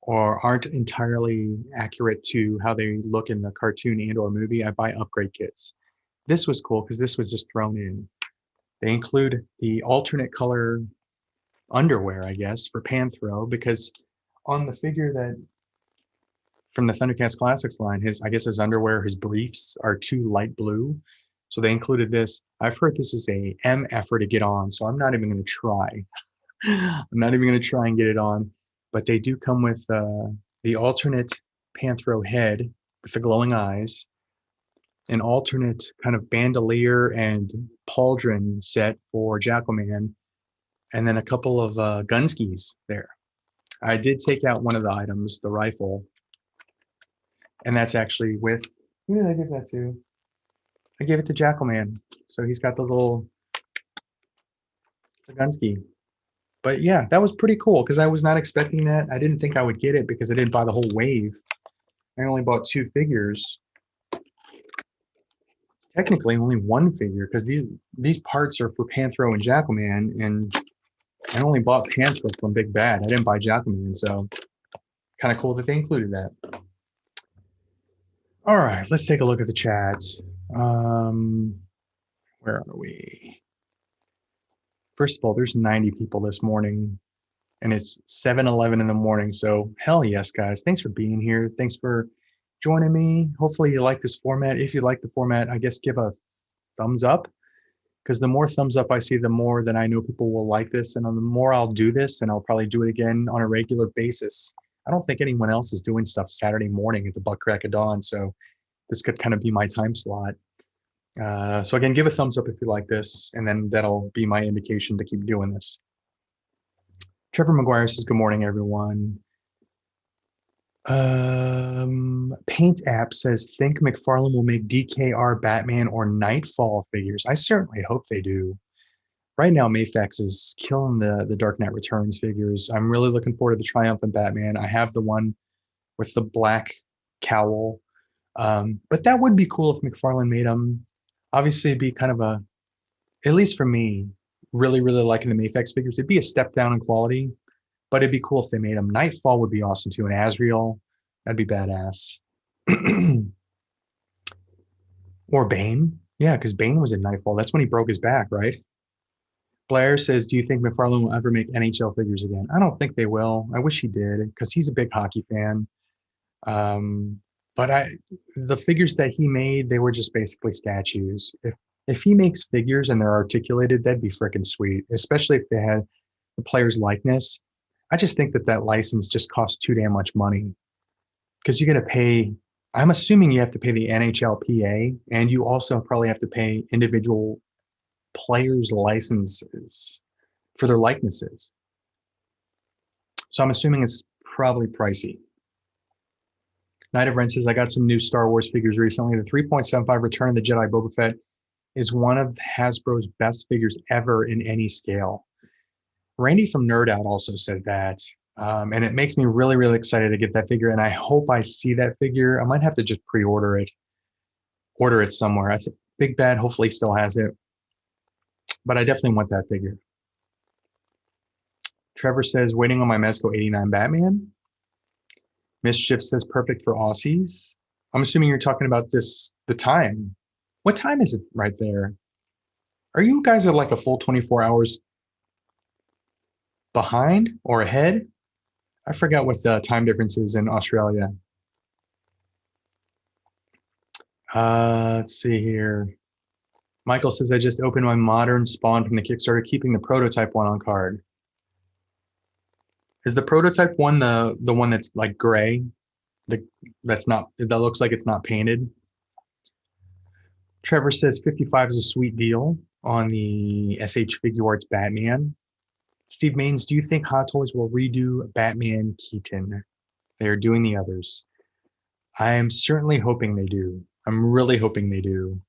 or aren't entirely accurate to how they look in the cartoon and or movie. I buy upgrade kits. This was cool because this was just thrown in. They include the alternate color underwear, I guess, for Panthro, because on the figure that from the Thundercats Classics line, his underwear, his briefs are too light blue. So they included this. I've heard this is a M effort to get on, so I'm not even going to try. I'm not even going to try and get it on. But they do come with the alternate Panthro head with the glowing eyes, an alternate kind of bandolier and pauldron set for Jackalman, and then a couple of gun skis there. I did take out one of the items, the rifle, and that's actually with, who did I give that to? I gave it to Jackalman. So he's got the little gun ski. But yeah, that was pretty cool because I was not expecting that. I didn't think I would get it because I didn't buy the whole wave. I only bought 2 figures. Technically only 1 figure because these parts are for Panthro and Jackalman, and I only bought Panthro from Big Bad. I didn't buy Jackalman, so kind of cool that they included that. All right, let's take a look at the chats. Where are we? First of all, there's 90 people this morning, and it's 7:11 in the morning. So hell yes, guys. Thanks for being here. Thanks for joining me. Hopefully you like this format. If you like the format, I guess give a thumbs up, because the more thumbs up I see, the more that I know people will like this, and the more I'll do this, and I'll probably do it again on a regular basis. I don't think anyone else is doing stuff Saturday morning at the butt crack of dawn, so this could kind of be my time slot. So again, give a thumbs up if you like this, and then that'll be my indication to keep doing this. Trevor McGuire says, good morning, everyone. Paint App says, think Mcfarlane will make DKR Batman or Nightfall figures. I certainly hope they do. right now, Mafex is killing the Dark Knight Returns figures. I'm really looking forward to the Triumphant Batman. I have the one with the black cowl. But that would be cool if McFarlane made them. Obviously, it'd be kind of a, at least for me, really, really liking the Mafex figures. It'd be a step down in quality, but it'd be cool if they made them. Nightfall would be awesome too. And Azrael, that'd be badass. Or Bane. Yeah, because Bane was in Nightfall. That's when he broke his back, right? Blair says, do you think McFarlane will ever make NHL figures again? I don't think they will. I wish he did because he's a big hockey fan. But the figures that he made, they were just basically statues. If he makes figures and they're articulated, that'd be freaking sweet, especially if they had the player's likeness. I just think that license just costs too damn much money because you got to pay. I'm assuming you have to pay the NHLPA, and you also probably have to pay individual players' licenses for their likenesses. So I'm assuming it's probably pricey. Night of Ren says, I got some new Star Wars figures recently. The 3.75 Return of the Jedi Boba Fett is one of Hasbro's best figures ever in any scale. Randy from Nerd Out also said that. And it makes me really, really excited to get that figure. And I hope I see that figure. I might have to just pre-order it, order it somewhere. I think Big Bad hopefully still has it. But I definitely want that figure. Trevor says, waiting on my Mezco 89 Batman. Mischief says, perfect for Aussies. I'm assuming you're talking about the time. What time is it right there? Are you guys at like a full 24 hours behind or ahead? I forgot what the time difference is in Australia. Let's see here. Michael says, I just opened my modern spawn from the Kickstarter, keeping the prototype one on card. Is the prototype one the one that's like gray? That looks like it's not painted? Trevor says 55 is a sweet deal on the SH Figure Arts Batman. Steve Maines, do you think Hot Toys will redo Batman Keaton? They're doing the others. I am certainly hoping they do. I'm really hoping they do.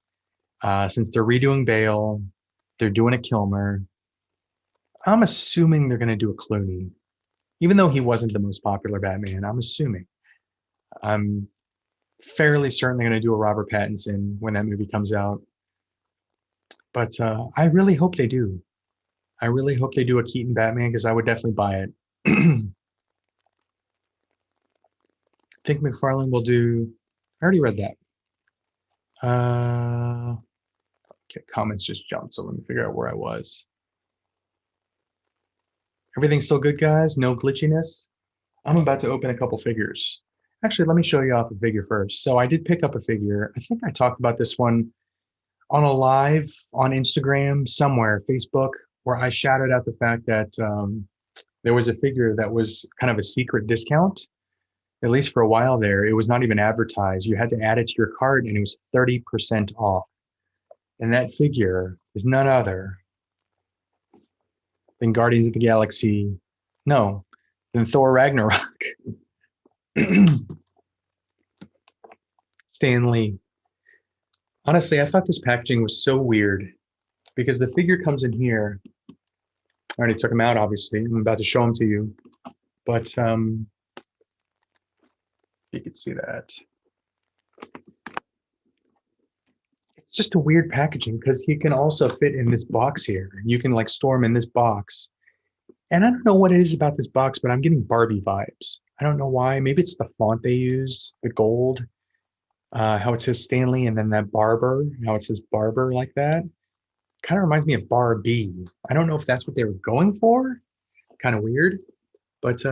Since they're redoing Bale, they're doing a Kilmer. I'm assuming they're going to do a Clooney. Even though he wasn't the most popular Batman, I'm assuming. I'm fairly certain they're going to do a Robert Pattinson when that movie comes out. But I really hope they do. I really hope they do a Keaton Batman because I would definitely buy it. I think McFarlane will do. I already read that. Okay, comments just jumped, so let me figure out where I was. Everything's still good, guys? No glitchiness? I'm about to open a couple figures. Actually, let me show you off a figure first. So I did pick up a figure. I think I talked about this one on a live on Instagram somewhere, Facebook, where I shouted out the fact that there was a figure that was kind of a secret discount. At least for a while there, it was not even advertised. You had to add it to your cart and it was 30% off. And that figure is none other than Guardians of the Galaxy. No, than Thor Ragnarok. Stan Lee. Honestly, I thought this packaging was so weird because the figure comes in here. I already took him out, obviously. I'm about to show him to you. But you can see that. It's just a weird packaging because he can also fit in this box here. You can like store him in this box. And I don't know what it is about this box, but I'm getting Barbie vibes. I don't know why. Maybe it's the font they use, the gold, how it says Stanley, and then that Barber, how it says Barber like that. Kind of reminds me of Barbie. I don't know if that's what they were going for. Kind of weird. But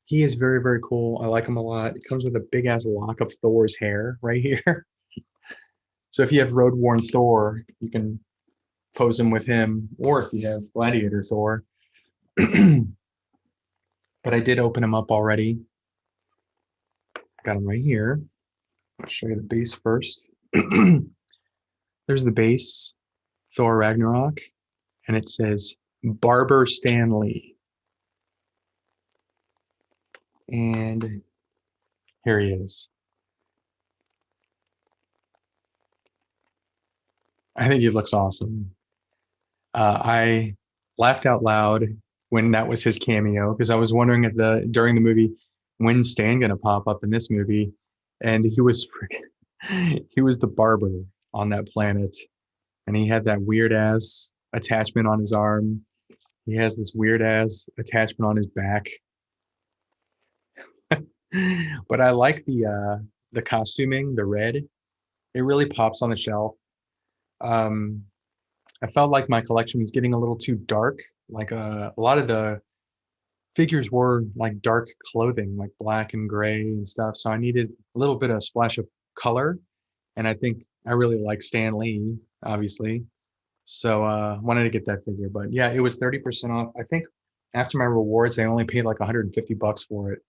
he is very, very cool. I like him a lot. It comes with a big ass lock of Thor's hair right here. So if you have Road Worn Thor, you can pose him with him, or if you have Gladiator Thor. But I did open him up already. Got him right here. I'll show you the base first. There's the base, Thor Ragnarok, and it says Barber Stanley. And here he is. I think he looks awesome. I laughed out loud when that was his cameo because I was wondering during the movie when's Stan gonna pop up in this movie, and he was he was the barber on that planet, and he had that weird ass attachment on his arm. He has this weird ass attachment on his back. But I like the costuming, the red. It really pops on the shelf. Um, I felt like my collection was getting a little too dark. Like a lot of the figures were like dark clothing, like black and gray and stuff. So I needed a little bit of splash of color. And I think I really like Stan Lee, obviously. So wanted to get that figure. But yeah, it was 30% off. I think after my rewards, I only paid like 150 bucks for it.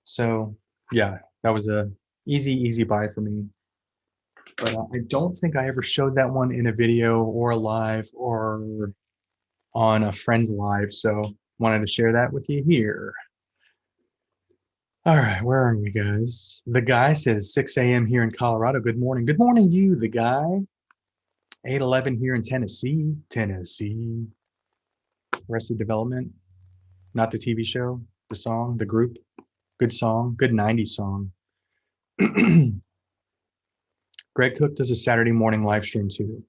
So yeah, that was a easy buy for me. But I don't think I ever showed that one in a video or live or on a friend's live. So wanted to share that with you here. All right, where are we, guys? The guy says 6 a.m. here in Colorado. Good morning. Good morning, you, the guy. 8:11 here in Tennessee. Tennessee. Arrested Development. Not the TV show, the song, the group. Good song, good 90s song. Greg Cook does a Saturday morning live stream too.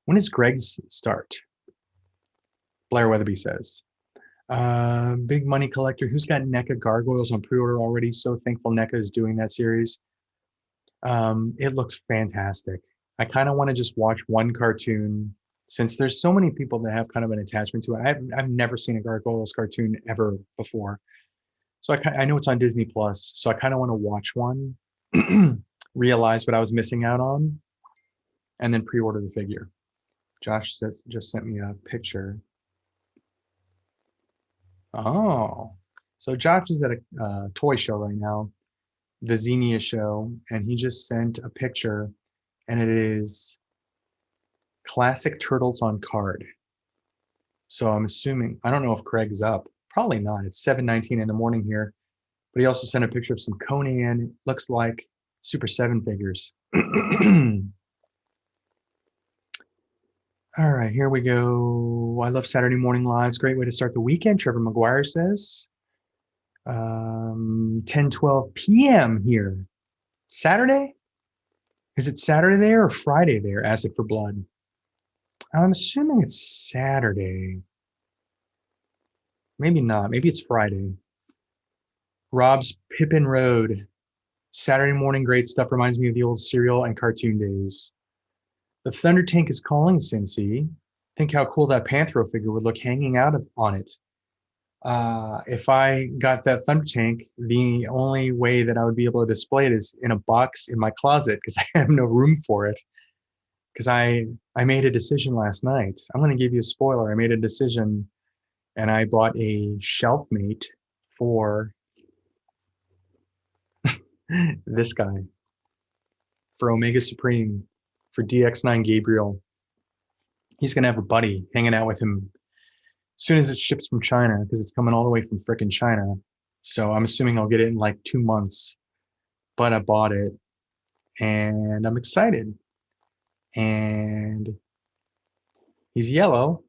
When does Greg's start? Blair Weatherby says. Big money collector. Who's got NECA gargoyles on pre-order already? So thankful NECA is doing that series. It looks fantastic. I kind of want to just watch one cartoon since there's so many people that have kind of an attachment to it. I've never seen a gargoyles cartoon ever before. So I know it's on Disney Plus. So I kind of want to watch one, realize what I was missing out on, and then pre-order the figure. Josh just sent me a picture. Oh, so Josh is at a toy show right now, the Xenia show, and he just sent a picture, and it is classic turtles on card. So I'm assuming, I don't know if Craig's up. Probably not. It's 7:19 in the morning here. But he also sent a picture of some Conan, looks like Super 7 figures. All right, here we go. I love Saturday morning lives. Great way to start the weekend, Trevor McGuire says. 10:12 p.m. here. Saturday? Is it Saturday there or Friday there, Acid for Blood? I'm assuming it's Saturday. Maybe not. Maybe it's Friday. Rob's Pippin Road. Saturday morning great stuff reminds me of the old cereal and cartoon days. The Thunder Tank is calling, Cincy. Think how cool that Panthro figure would look hanging out on it. If I got that Thunder Tank, the only way that I would be able to display it is in a box in my closet because I have no room for it. Because I made a decision last night. I'm going to give you a spoiler. I made a decision and I bought a shelf mate for this guy, for Omega Supreme, for DX9 Gabriel. He's going to have a buddy hanging out with him as soon as it ships from China because it's coming all the way from frickin' China. So I'm assuming I'll get it in like 2 months. But I bought it and I'm excited. And he's yellow.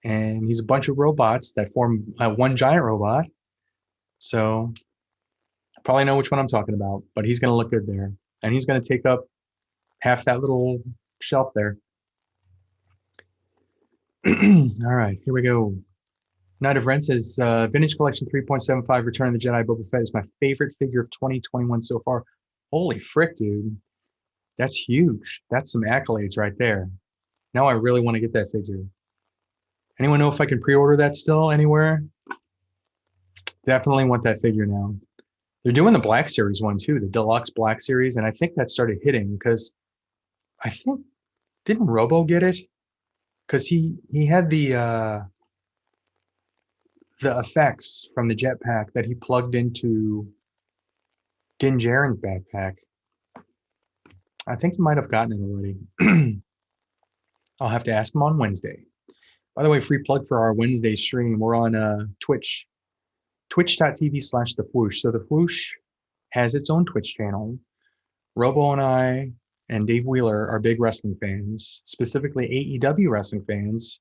And he's a bunch of robots that form one giant robot. So I probably know which one I'm talking about, but he's going to look good there. And he's going to take up half that little shelf there. All right, here we go. Night of Rent says, Vintage Collection 3.75 Return of the Jedi Boba Fett is my favorite figure of 2021 so far. Holy frick, dude. That's huge. That's some accolades right there. Now I really want to get that figure. Anyone know if I can pre-order that still anywhere? Definitely want that figure now. They're doing the Black Series one too, the Deluxe Black Series, and I think that started hitting because I think, didn't Robo get it? Because he had the effects from the jetpack that he plugged into Din Djarin's backpack. I think he might have gotten it already. I'll have to ask him on Wednesday. By the way, free plug for our Wednesday stream. We're on Twitch, twitch.tv/thefwoosh. So the Fwoosh has its own Twitch channel. Robo and I and Dave Wheeler are big wrestling fans, specifically AEW wrestling fans.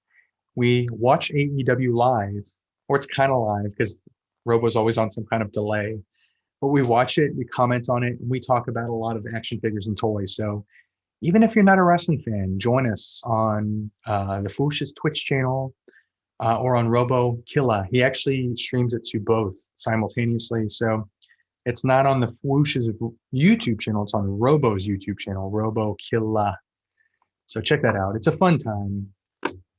We watch AEW live, or it's kind of live because Robo's always on some kind of delay. But we watch it, we comment on it, and we talk about a lot of action figures and toys. So even if you're not a wrestling fan, join us on the Foosh's Twitch channel or on Robo Killa. He actually streams it to both simultaneously. So it's not on the Foosh's YouTube channel, it's on Robo's YouTube channel, Robo Killa. So check that out. It's a fun time,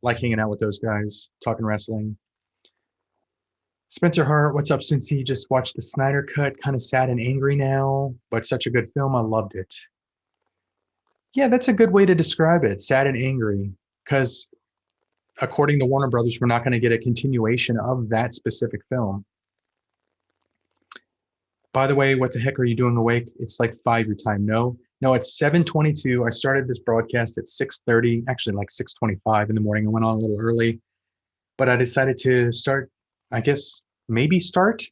like hanging out with those guys, talking wrestling. Spencer Hart, what's up, Cincy? Just watched the Snyder Cut, kind of sad and angry now, but such a good film. I loved it. Yeah, that's a good way to describe it, sad and angry, because according to Warner Brothers, we're not going to get a continuation of that specific film. By the way, what the heck are you doing awake? It's like 5 your time. No, it's 7:22. I started this broadcast at 6:30, actually like 6:25 in the morning. I went on a little early, but I decided to start, I guess, maybe start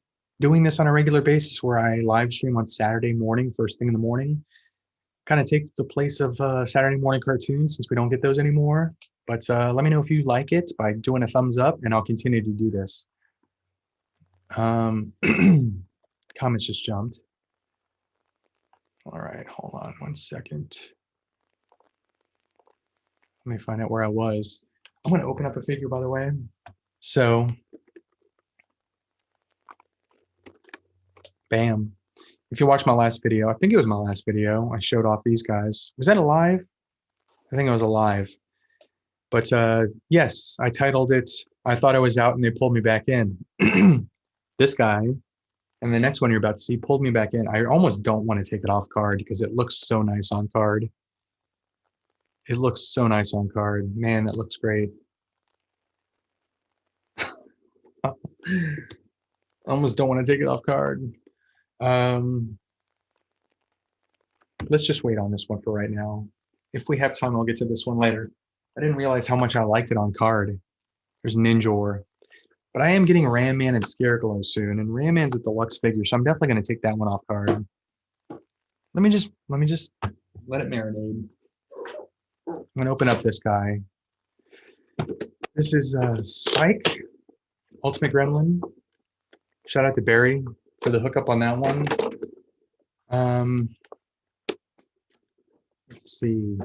doing this on a regular basis where I live stream on Saturday morning, first thing in the morning. Kind of take the place of Saturday morning cartoons since we don't get those anymore. But let me know if you like it by doing a thumbs up, and I'll continue to do this. Comments just jumped. All right, hold on 1 second. Let me find out where I was. I'm going to open up a figure, by the way. So, bam. If you watched my last video, I think it was my last video, I showed off these guys. Was that alive? I think it was alive. But yes, I titled it, I thought I was out and they pulled me back in. This guy, and the next one you're about to see, pulled me back in. I almost don't want to take it off card because it looks so nice on card. It looks so nice on card. Man, that looks great. I almost don't want to take it off card. Let's just wait on this one for right now. If we have time, I'll get to this one later. I didn't realize how much I liked it on card. There's Ninjor. But I am getting Ram Man and Scarecrow soon, and Ram Man's a deluxe figure, so I'm definitely going to take that one off card. Let me just let it marinate. I'm going to open up this guy. This is Spike, Ultimate Gremlin. Shout out to Barry for the hookup on that one. Let's see.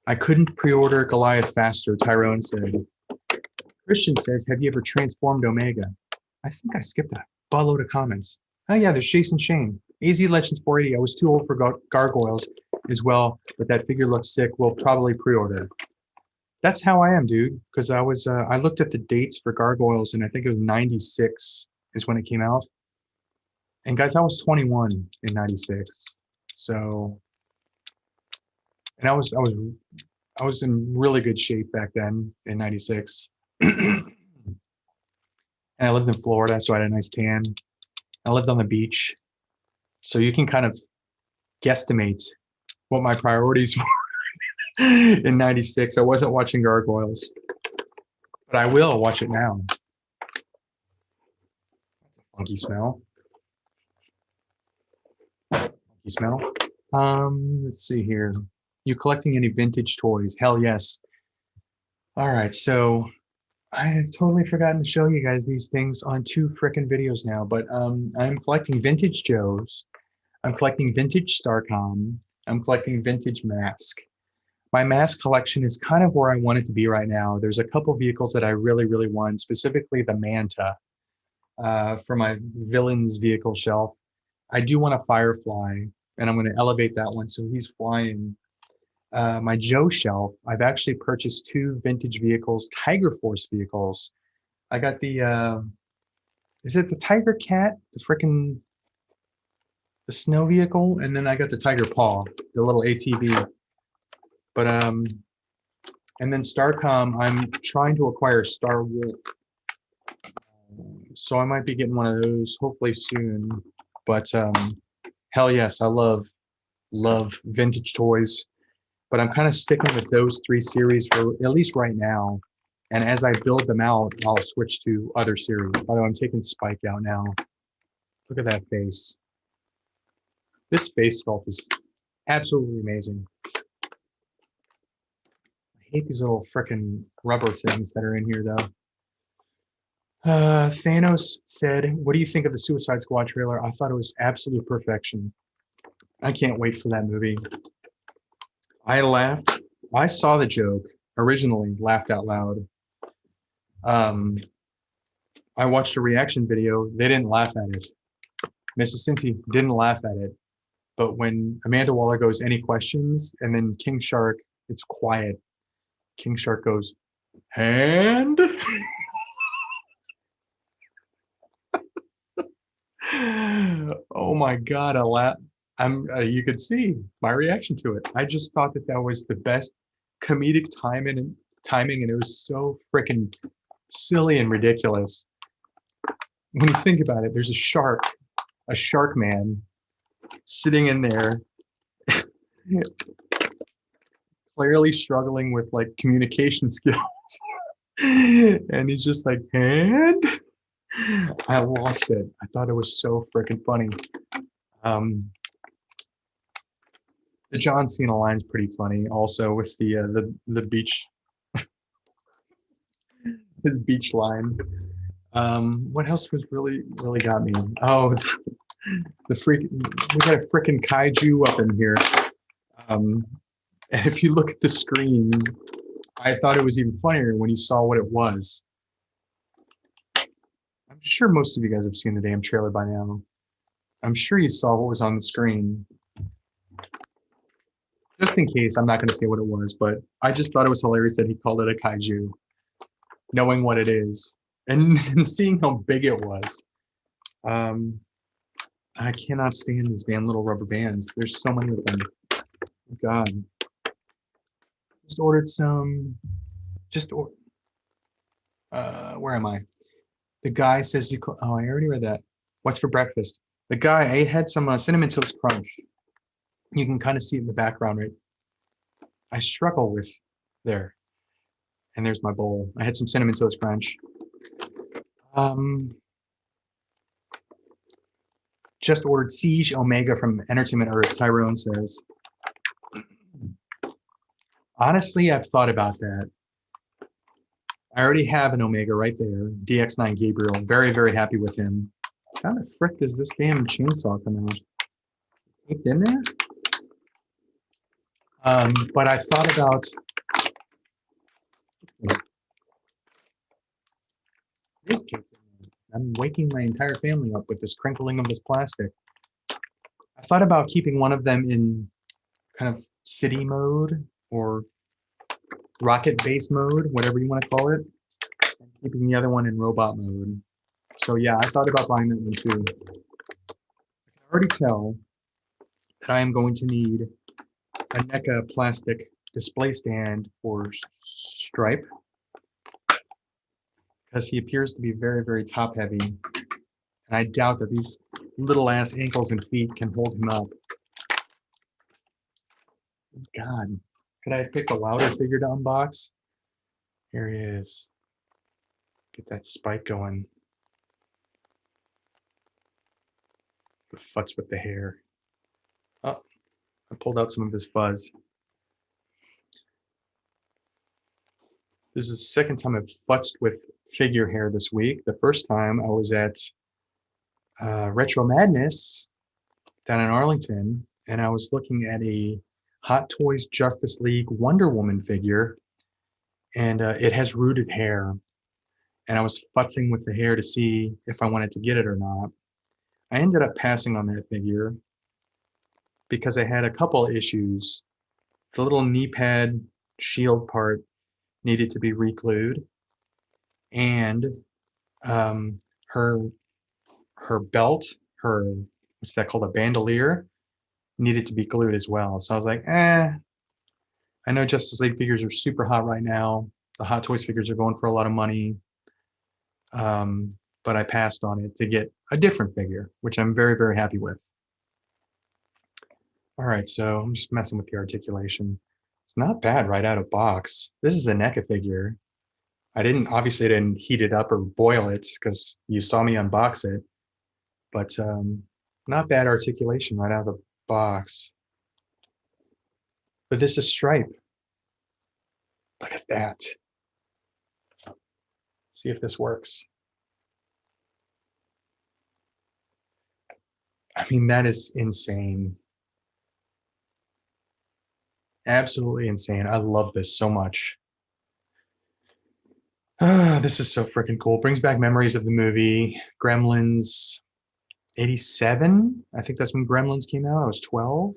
I couldn't pre-order Goliath faster, Tyrone said. Christian says, have you ever transformed Omega? I think I skipped a buttload of comments. Oh yeah, there's Jason Shane. AZ Legends 480. I was too old for gargoyles as well, but that figure looks sick. We'll probably pre-order. That's how I am, dude. Because I was, I looked at the dates for gargoyles, and I think it was 96 is when it came out. And guys, I was 21 in 96. So, and I was in really good shape back then in 96. And I lived in Florida, so I had a nice tan. I lived on the beach. So you can kind of guesstimate what my priorities were in 96. I wasn't watching gargoyles, but I will watch it now. That's a funky smell. Funky smell. Let's see here. You collecting any vintage toys? Hell yes. All right, so I have totally forgotten to show you guys these things on 2 frickin' videos now, but I'm collecting vintage Joes. I'm collecting vintage Starcom. I'm collecting vintage Mask. My Mask collection is kind of where I want it to be right now. There's a couple vehicles that I really, really want, specifically the Manta for my villains vehicle shelf. I do want a Firefly, and I'm going to elevate that one so he's flying. My Joe shelf, I've actually purchased 2 vintage vehicles, Tiger Force vehicles. I got the, is it the Tiger Cat, the snow vehicle, and then I got the Tiger Paw, the little ATV. But, and then Starcom, I'm trying to acquire Star Wolf. So I might be getting one of those hopefully soon. But hell yes, I love vintage toys. But I'm kind of sticking with those 3 series for at least right now. And as I build them out, I'll switch to other series. By the way, I'm taking Spike out now. Look at that face. This face sculpt is absolutely amazing. hate these little frickin' rubber things that are in here, though. Thanos said, "What do you think of the Suicide Squad trailer? I thought it was absolute perfection. I can't wait for that movie." I laughed. I saw the joke originally, laughed out loud. I watched a reaction video. They didn't laugh at it. Mrs. Cincy didn't laugh at it. But when Amanda Waller goes, "Any questions?" and then King Shark, it's quiet. King Shark goes, "And?" Oh my God, you could see my reaction to it. I just thought that that was the best comedic timing, and it was so freaking silly and ridiculous. When you think about it, there's a shark man sitting in there, clearly struggling with like communication skills. And he's just like, "And?" I lost it. I thought it was so freaking funny. The John Cena line's pretty funny, also with the beach, his beach line. What else was really got me? Oh, we got a freaking kaiju up in here. And if you look at the screen, I thought it was even funnier when you saw what it was. I'm sure most of you guys have seen the damn trailer by now. I'm sure you saw what was on the screen. Just in case, I'm not going to say what it was, but I just thought it was hilarious that he called it a kaiju, knowing what it is and seeing how big it was. I cannot stand these damn little rubber bands. There's so many of them. God. Just ordered some. Where am I? The guy says, "Oh, I already read that. What's for breakfast?" The guy, I had some Cinnamon Toast Crunch. You can kind of see it in the background, right? I struggle with there. And there's my bowl. I had some Cinnamon Toast Crunch. Just ordered Siege Omega from Entertainment Earth, Tyrone says. Honestly, I've thought about that. I already have an Omega right there. DX9 Gabriel. Very, very happy with him. How the frick does this damn chainsaw come out? Taped in there? But I thought about... This taped in there. I'm waking my entire family up with this crinkling of this plastic. I thought about keeping one of them in kind of city mode or rocket base mode, whatever you want to call it, and keeping the other one in robot mode. So yeah, I thought about buying that one too. I can already tell that I am going to need a Neca plastic display stand for Stripe because he appears to be very, very top heavy. And I doubt that these little ass ankles and feet can hold him up. God, could I have picked a louder figure to unbox? Here he is. Get that spike going. The futz with the hair. Oh, I pulled out some of his fuzz. This is the second time I've futzed with figure hair this week. The first time I was at Retro Madness down in Arlington, and I was looking at a Hot Toys Justice League Wonder Woman figure, and it has rooted hair. And I was futzing with the hair to see if I wanted to get it or not. I ended up passing on that figure because I had a couple issues. The little knee pad shield part needed to be re-glued, and her belt, what's that called, a bandolier, needed to be glued as well. So I was like, I know Justice League figures are super hot right now. The Hot Toys figures are going for a lot of money. But I passed on it to get a different figure, which I'm very, very happy with. All right, so I'm just messing with the articulation. It's not bad right out of box. This is a NECA figure. Obviously didn't heat it up or boil it because you saw me unbox it, but not bad articulation right out of the box. But this is Stripe. Look at that. See if this works. I mean, that is insane. Absolutely insane. I love this so much. This is so freaking cool. Brings back memories of the movie Gremlins 87. I think that's when Gremlins came out. I was 12. I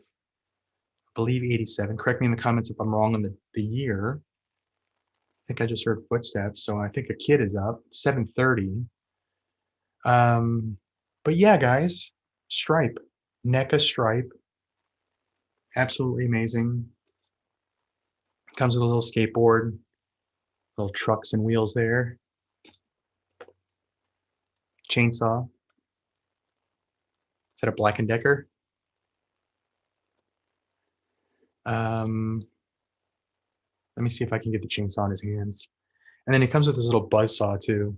believe 87. Correct me in the comments if I'm wrong on the year. I think I just heard footsteps, so I think a kid is up. 7:30. But yeah, guys, Stripe, NECA Stripe, absolutely amazing. Comes with a little skateboard, little trucks and wheels there. Chainsaw. Is that a Black & Decker? Let me see if I can get the chainsaw in his hands. And then it comes with this little buzzsaw too.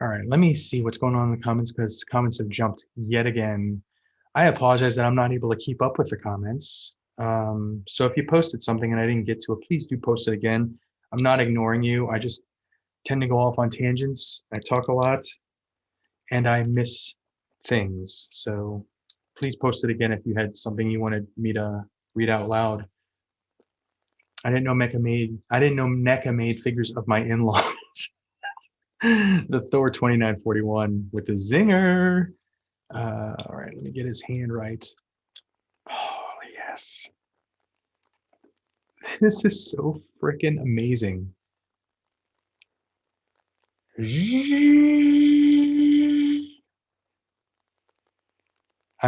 All right, let me see what's going on in the comments because comments have jumped yet again. I apologize that I'm not able to keep up with the comments. So if you posted something and I didn't get to it, please do post it again. I'm not ignoring you. I just tend to go off on tangents. I talk a lot and I miss things. So please post it again if you had something you wanted me to read out loud. I didn't know NECA made figures of my in-laws. The Thor 2941 with the zinger. All right, let me get his hand right. Oh, yes. This is so freaking amazing. I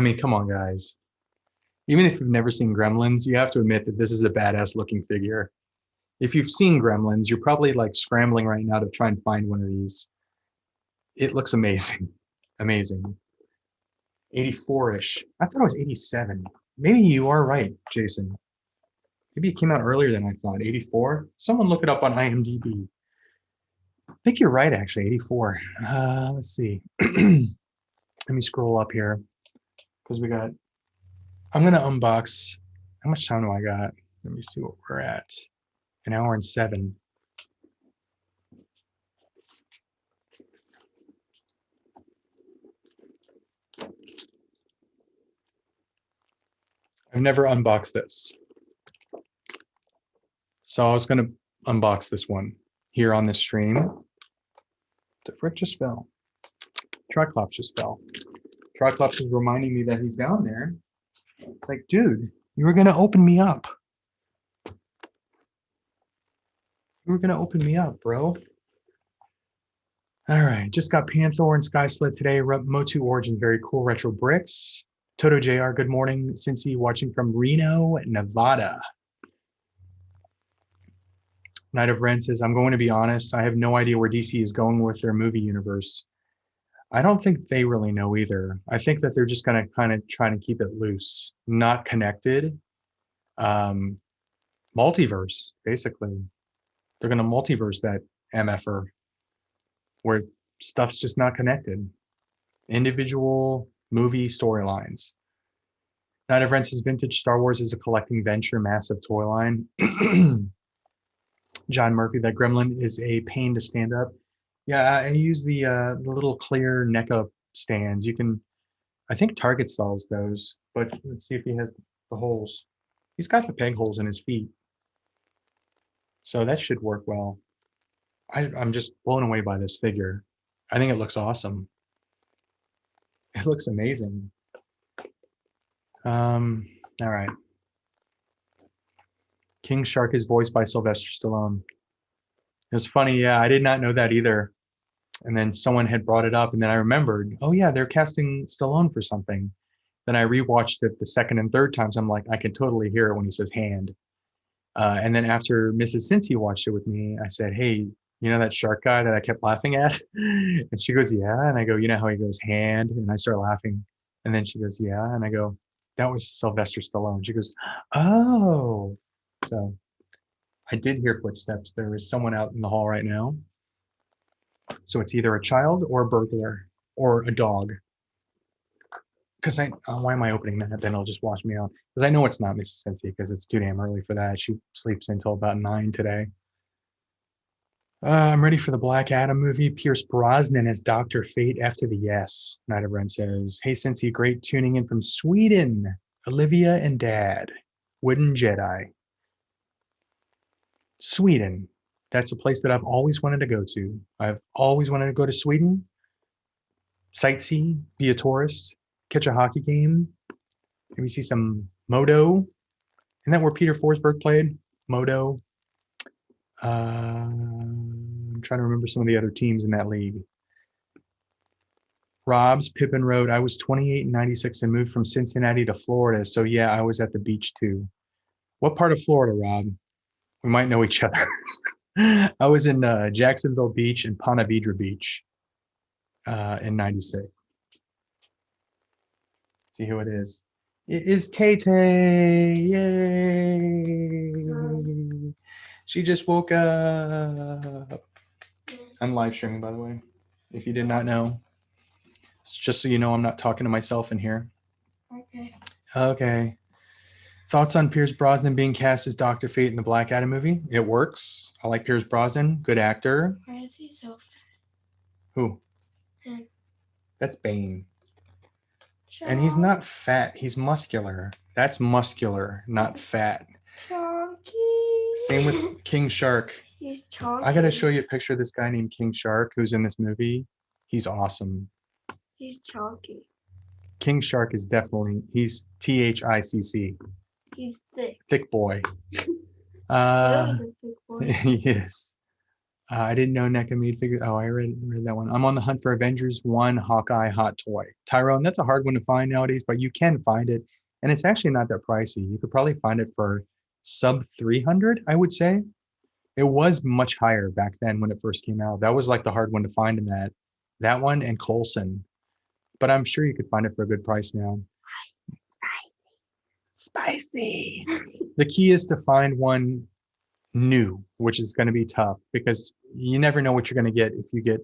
mean, come on, guys. Even if you've never seen Gremlins, you have to admit that this is a badass looking figure. If you've seen Gremlins, you're probably like scrambling right now to try and find one of these. It looks amazing. Amazing. 84-ish. I thought it was 87. Maybe you are right, Jason. Maybe it came out earlier than I thought. 84? Someone look it up on IMDb. I think you're right, actually. 84. Let's see. Let me scroll up here because I'm going to unbox. How much time do I got? Let me see what we're at. 1 hour and 7. I've never unboxed this. So I was going to unbox this one here on this stream. The frick just fell. Triclops just fell. Triclops is reminding me that he's down there. It's like, dude, you were going to open me up. You were going to open me up, bro. All right, just got Panther and Sky Slit today. Motu Origins, very cool retro bricks. Toto JR, good morning. Cincy watching from Reno, Nevada. Night of Ren says, I'm going to be honest, I have no idea where DC is going with their movie universe. I don't think they really know either. I think that they're just going to kind of try to keep it loose, not connected. Multiverse, basically. They're going to multiverse that MFR where stuff's just not connected. Individual movie storylines. Night of Rents is vintage. Star Wars is a collecting venture, massive toy line. John Murphy, that Gremlin is a pain to stand up. Yeah, I use the little clear NECA stands. You can, I think Target sells those, but let's see if he has the holes. He's got the peg holes in his feet. So that should work well. I'm just blown away by this figure. I think it looks awesome. It looks amazing. All right. King Shark is voiced by Sylvester Stallone. It was funny, yeah, I did not know that either. And then someone had brought it up, and then I remembered, oh yeah, they're casting Stallone for something. Then I rewatched it the second and third times. I'm like, I can totally hear it when he says hand. And then after Mrs. Cincy watched it with me, I said, hey, you know that shark guy that I kept laughing at? And she goes, yeah. And I go, you know how he goes hand? And I start laughing. And then she goes, yeah. And I go, that was Sylvester Stallone. She goes, oh. So I did hear footsteps. There is someone out in the hall right now. So it's either a child or a burglar or a dog. because why am I opening that? Then it'll just wash me out. Because I know it's not Mrs. Cincy because it's too damn early for that. She sleeps until about 9 today. I'm ready for the Black Adam movie. Pierce Brosnan as Dr. Fate after the yes. Night of Ren says, hey, Cincy, great tuning in from Sweden. Olivia and Dad. Wooden Jedi. Sweden. That's a place that I've always wanted to go to. I've always wanted to go to Sweden, sightsee, be a tourist, catch a hockey game, maybe see some Moto. Isn't that where Peter Forsberg played? Moto. I'm trying to remember some of the other teams in that league. Rob's Pippin Road. I was 28 in 96 and moved from Cincinnati to Florida. So yeah, I was at the beach too. What part of Florida, Rob? We might know each other. I was in Jacksonville Beach and Ponte Vedra Beach in 96. See who it is. It is Tay-Tay. Yay. She just woke up. I'm live streaming, by the way, if you did not know. Just so you know, I'm not talking to myself in here. Okay. Thoughts on Pierce Brosnan being cast as Dr. Fate in the Black Adam movie? It works. I like Pierce Brosnan. Good actor. Why is he so fat? Who? Him. That's Bane. And he's not fat. He's muscular. That's muscular, not fat. Chunky. Same with King Shark. He's chunky. I got to show you a picture of this guy named King Shark who's in this movie. He's awesome. He's chunky. King Shark is definitely, he's THICC. He's thick. Thick boy. He's a thick boy. He is. I didn't know Neca made figures. Oh, I read that one. I'm on the hunt for Avengers 1 Hawkeye Hot Toy. Tyrone, that's a hard one to find nowadays, but you can find it. And it's actually not that pricey. You could probably find it for sub 300, I would say. It was much higher back then when it first came out. That was like the hard one to find in that. That one and Coulson. But I'm sure you could find it for a good price now. Spicy. The key is to find one new, which is going to be tough because you never know what you're going to get if you get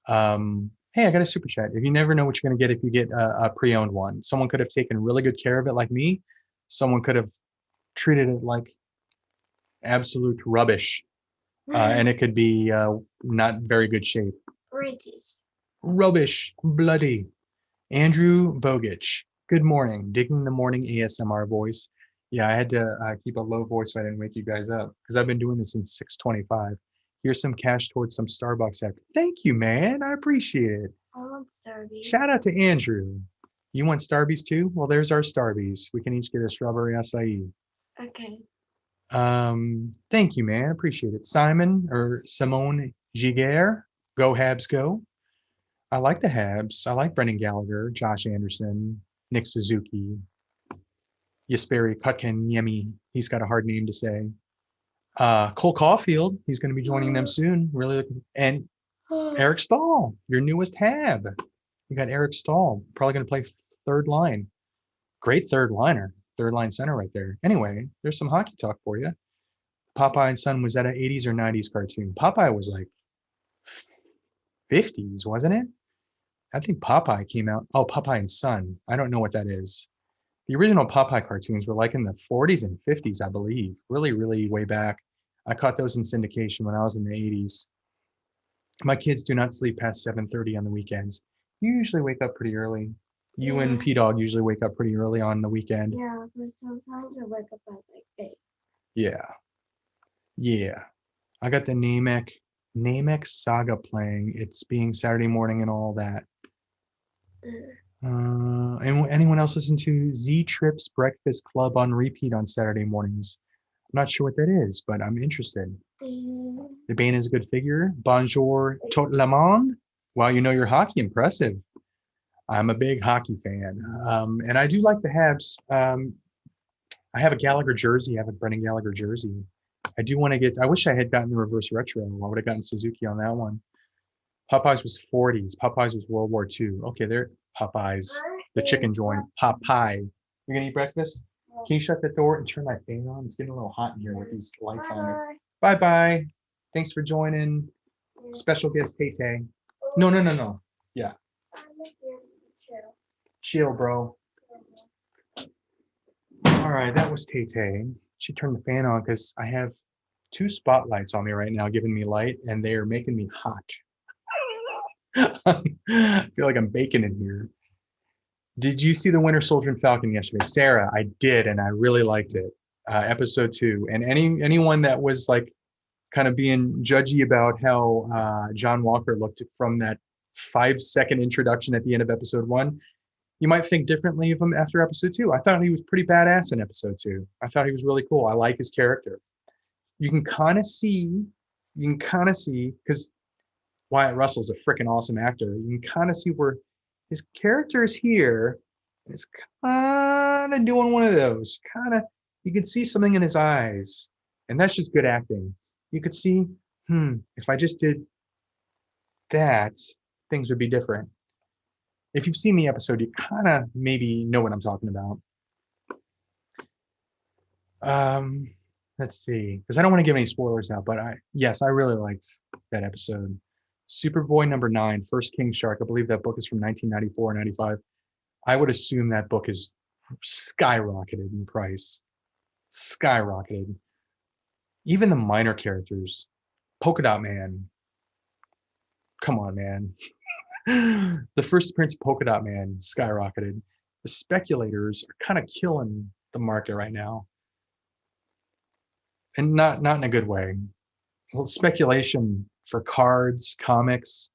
hey, I got a super chat. If you never know what you're going to get if you get a pre-owned one. Someone could have taken really good care of it like me. Someone could have treated it like absolute rubbish, and it could be not very good shape. British. Rubbish, bloody. Andrew Bogich, good morning. Digging the morning ASMR voice. Yeah, I had to keep a low voice so I didn't wake you guys up because I've been doing this since 6:25. Here's some cash towards some Starbucks app. Thank you, man. I appreciate it. I want Starbucks. Shout out to Andrew. You want Starbies too? Well, there's our Starbies. We can each get a strawberry acai. Okay. Thank you, man. Appreciate it. Simon or Simone Giguere. Go Habs, go. I like the Habs. I like Brendan Gallagher, Josh Anderson, Nick Suzuki, Jesperi Kotkaniemi. He's got a hard name to say. Cole Caulfield. He's going to be joining them soon. Really looking. And Eric Stahl, your newest Hab. You got Eric Stahl, probably going to play third line. Great third liner, third line center right there. Anyway, there's some hockey talk for you. Popeye and Son, was that an 80s or 90s cartoon? Popeye was like 50s, wasn't it? I think Popeye came out. Oh, Popeye and Son. I don't know what that is. The original Popeye cartoons were like in the 40s and 50s, I believe. Really, really way back. I caught those in syndication when I was in the 80s. My kids do not sleep past 7:30 on the weekends. You usually wake up pretty early. You and P-Dog usually wake up pretty early on the weekend. Yeah, but sometimes I wake up at like 8. Yeah. Yeah. I got the Namek Saga playing. It's being Saturday morning and all that. And anyone else listen to Z Trip's Breakfast Club on repeat on Saturday mornings? I'm not sure what that is, but I'm interested. The Bane is a good figure. Bonjour, tout le monde. Wow, you know your hockey. Impressive. I'm a big hockey fan. And I do like the Habs. I have a Gallagher jersey. I have a Brendan Gallagher jersey. I do want to get, I wish I had gotten the reverse retro. I would have gotten Suzuki on that one. Popeyes was 40s. Popeyes was World War II. Okay, there. Popeyes. The chicken joint. Popeye. You're going to eat breakfast? Can you shut the door and turn my fan on? It's getting a little hot in here with these lights on it. Bye-bye. Thanks for joining. Special guest Tay-Tay. No. Yeah. Chill, bro. All right, that was Tay Tay. She turned the fan on because I have two spotlights on me right now, giving me light, and they are making me hot. I feel like I'm baking in here. Did you see the Winter Soldier and Falcon yesterday, Sarah? I did, and I really liked it. Episode 2, and anyone that was like kind of being judgy about how John Walker looked from that 5-second introduction at the end of episode 1, you might think differently of him after episode 2. I thought he was pretty badass in episode 2. I thought he was really cool. I like his character. You can kind of see, because Wyatt Russell's a freaking awesome actor. You can kind of see where his character is here. And it's kind of doing one of those. You could see something in his eyes. And that's just good acting. You could see, if I just did that, things would be different. If you've seen the episode, you kind of maybe know what I'm talking about. Let's see, because I don't want to give any spoilers out, but I really liked that episode. Superboy number 9, First King Shark. I believe that book is from 1994 or 95. I would assume that book is skyrocketed in price. Skyrocketed. Even the minor characters, Polka Dot Man. Come on, man. The first appearance of Polka Dot Man skyrocketed. The speculators are kind of killing the market right now. And not in a good way. Well, speculation for cards, comics.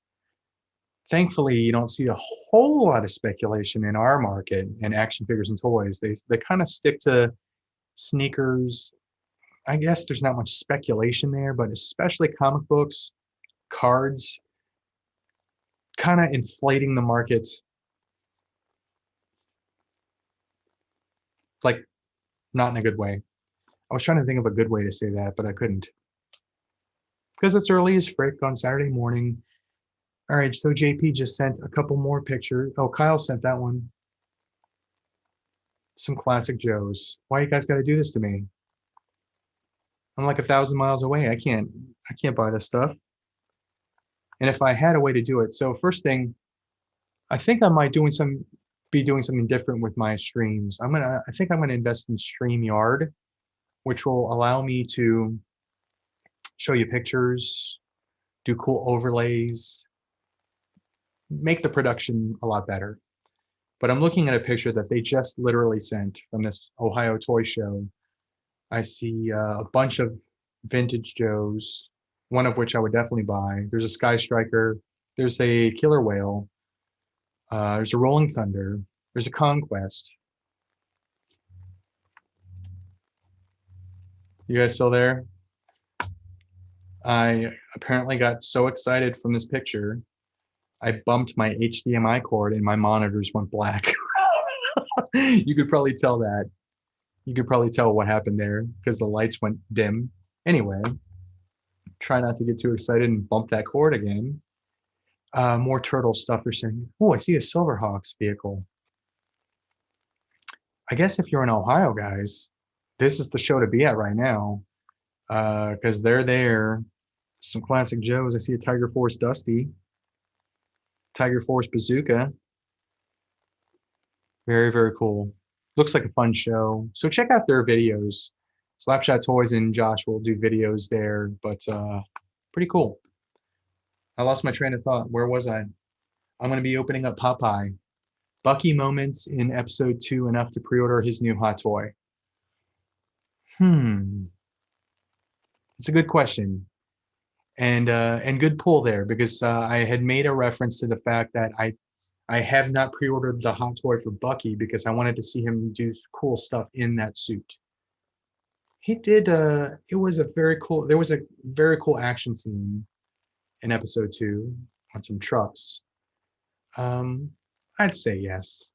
Thankfully, you don't see a whole lot of speculation in our market and action figures and toys. They kind of stick to sneakers. I guess there's not much speculation there, but especially comic books, cards, kind of inflating the market. Like, not in a good way. I was trying to think of a good way to say that, but I couldn't. Because it's early as frick on Saturday morning. All right, so JP just sent a couple more pictures. Oh, Kyle sent that one. Some classic Joes. Why you guys got to do this to me? I'm like 1,000 miles away. I can't buy this stuff. And if I had a way to do it, so first thing, I think I might be doing something different with my streams. I think I'm gonna invest in StreamYard, which will allow me to show you pictures, do cool overlays, make the production a lot better. But I'm looking at a picture that they just literally sent from this Ohio toy show. I see a bunch of vintage Joes, one of which I would definitely buy. There's a Sky Striker, there's a Killer Whale, there's a Rolling Thunder, there's a Conquest. You guys still there? I apparently got so excited from this picture, I bumped my HDMI cord and my monitors went black. You could probably tell that. You could probably tell what happened there because the lights went dim. Anyway, try not to get too excited and bump that cord again. More turtle stuff they're saying. Oh, I see a Silverhawks vehicle. I guess if you're in Ohio, guys, this is the show to be at right now because they're there. Some classic Joes. I see a Tiger Force Dusty. Tiger Force Bazooka. Very, very cool. Looks like a fun show. So check out their videos. Slapshot Toys and Josh will do videos there, but pretty cool. I lost my train of thought. Where was I? I'm going to be opening up Popeye. Bucky moments in episode 2 enough to pre-order his new hot toy. It's a good question. And good pull there because I had made a reference to the fact that I have not pre-ordered the hot toy for Bucky because I wanted to see him do cool stuff in that suit. He did there was a very cool action scene in episode 2 on some trucks. I'd say yes.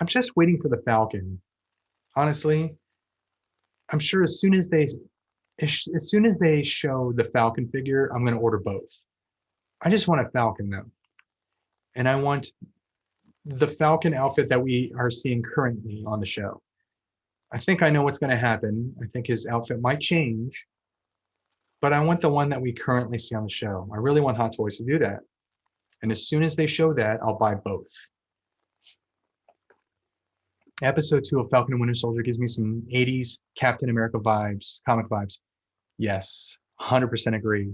I'm just waiting for the Falcon. Honestly, I'm sure as soon as they show the Falcon figure, I'm going to order both. I just want a Falcon though. And I want the Falcon outfit that we are seeing currently on the show. I think I know what's going to happen. I think his outfit might change, but I want the one that we currently see on the show. I really want Hot Toys to do that. And as soon as they show that, I'll buy both. Episode 2 of Falcon and Winter Soldier gives me some 80s Captain America vibes, comic vibes. Yes, 100% agree.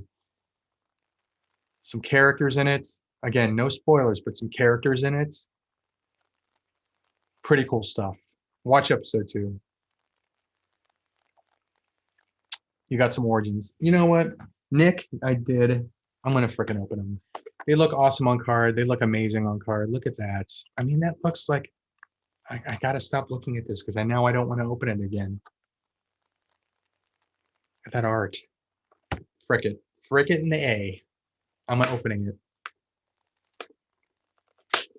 Some characters in it. Again, no spoilers, but some characters in it. Pretty cool stuff. Watch episode 2. You got some origins. You know what? Nick, I did. I'm going to freaking open them. They look awesome on card. They look amazing on card. Look at that. I mean, that looks like I got to stop looking at this because I don't want to open it again. Look at that art. Frick it. Frick it in the A. I'm opening it.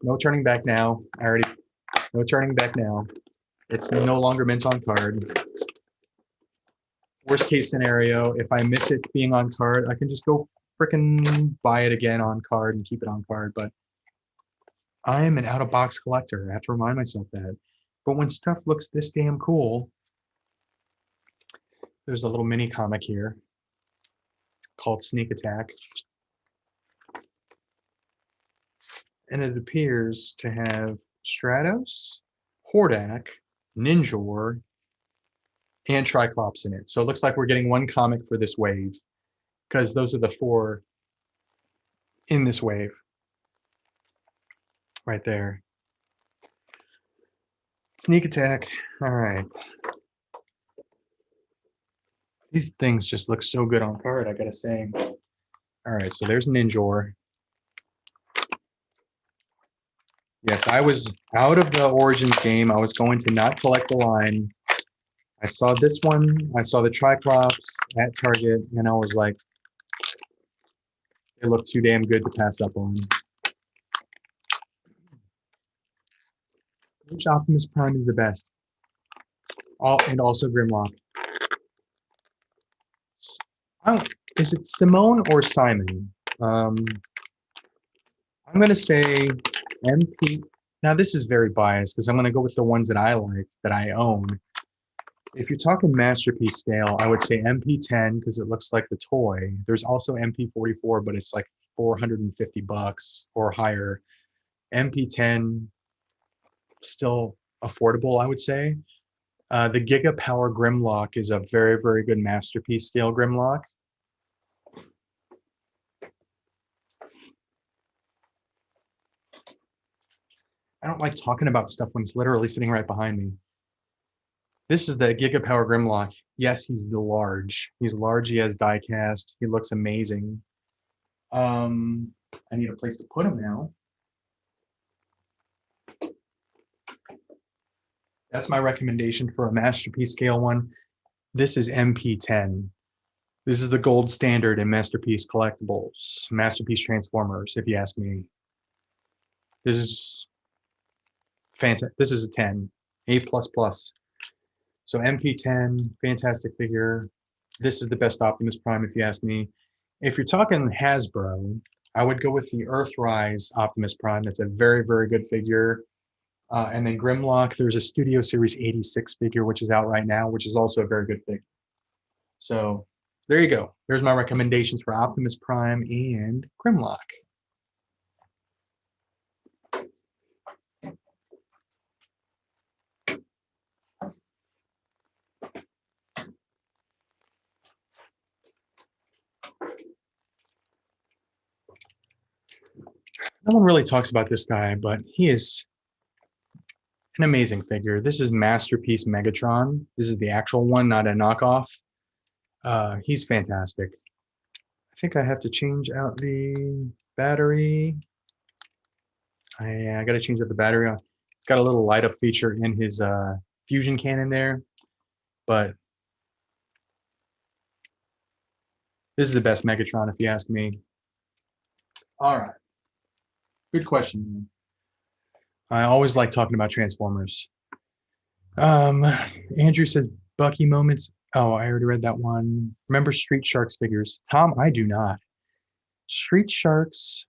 No turning back now. No turning back now. It's no longer meant on card. Worst case scenario, if I miss it being on card, I can just go freaking buy it again on card and keep it on card. But I'm an out-of-box collector. I have to remind myself that. But when stuff looks this damn cool, there's a little mini comic here called Sneak Attack. And it appears to have Stratos, Hordak, Ninjor, and Triclops in it. So it looks like we're getting one comic for this wave because those are the 4 in this wave right there. Sneak Attack. All right. These things just look so good on card, I gotta say. All right, so there's Ninjor. Yes, I was out of the Origins game. I was going to not collect the line. I saw this one. I saw the Triclops at Target, and I was like, they look too damn good to pass up on. Which Optimus Prime is the best? And also Grimlock. Is it Simone or Simon? I'm going to say MP. Now, this is very biased because I'm going to go with the ones that I like, that I own. If you're talking masterpiece scale, I would say MP10 because it looks like the toy. There's also MP44, but it's like $450 or higher. MP10, still affordable, I would say. The Gigapower Grimlock is a very, very good masterpiece scale Grimlock. I don't like talking about stuff when it's literally sitting right behind me. This is the Gigapower Grimlock. Yes, he's large. He's large. He has die cast. He looks amazing. I need a place to put him now. That's my recommendation for a masterpiece scale one. This is MP10. This is the gold standard in masterpiece collectibles, masterpiece transformers, if you ask me. This is fantastic. This is a 10, A++. So MP10, fantastic figure. This is the best Optimus Prime, if you ask me. If you're talking Hasbro, I would go with the Earthrise Optimus Prime. That's a very, very good figure. And then Grimlock, there's a Studio Series 86 figure, which is out right now, which is also a very good figure. So there you go. There's my recommendations for Optimus Prime and Grimlock. No one really talks about this guy, but he is an amazing figure. This is Masterpiece Megatron. This is the actual one, not a knockoff. He's fantastic. I think I have to change out the battery. I got to change out the battery. It's got a little light up feature in his fusion cannon there, but this is the best Megatron if you ask me. All right. Good question. I always like talking about Transformers. Andrew says Bucky moments. Oh, I already read that one. Remember Street Sharks figures? Tom, I do not. Street Sharks,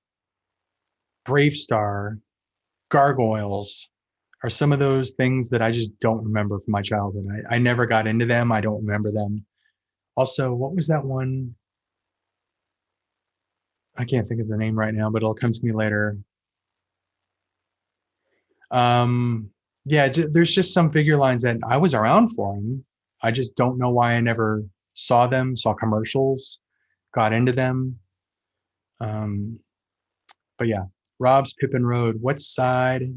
Brave Star, Gargoyles are some of those things that I just don't remember from my childhood. I never got into them. I don't remember them. Also, what was that one? I can't think of the name right now, but it'll come to me later. Yeah, there's just some figure lines that I was around for them. I just don't know why I never saw them, saw commercials, got into them. Um, but yeah, Rob's Pippin Road, West Side,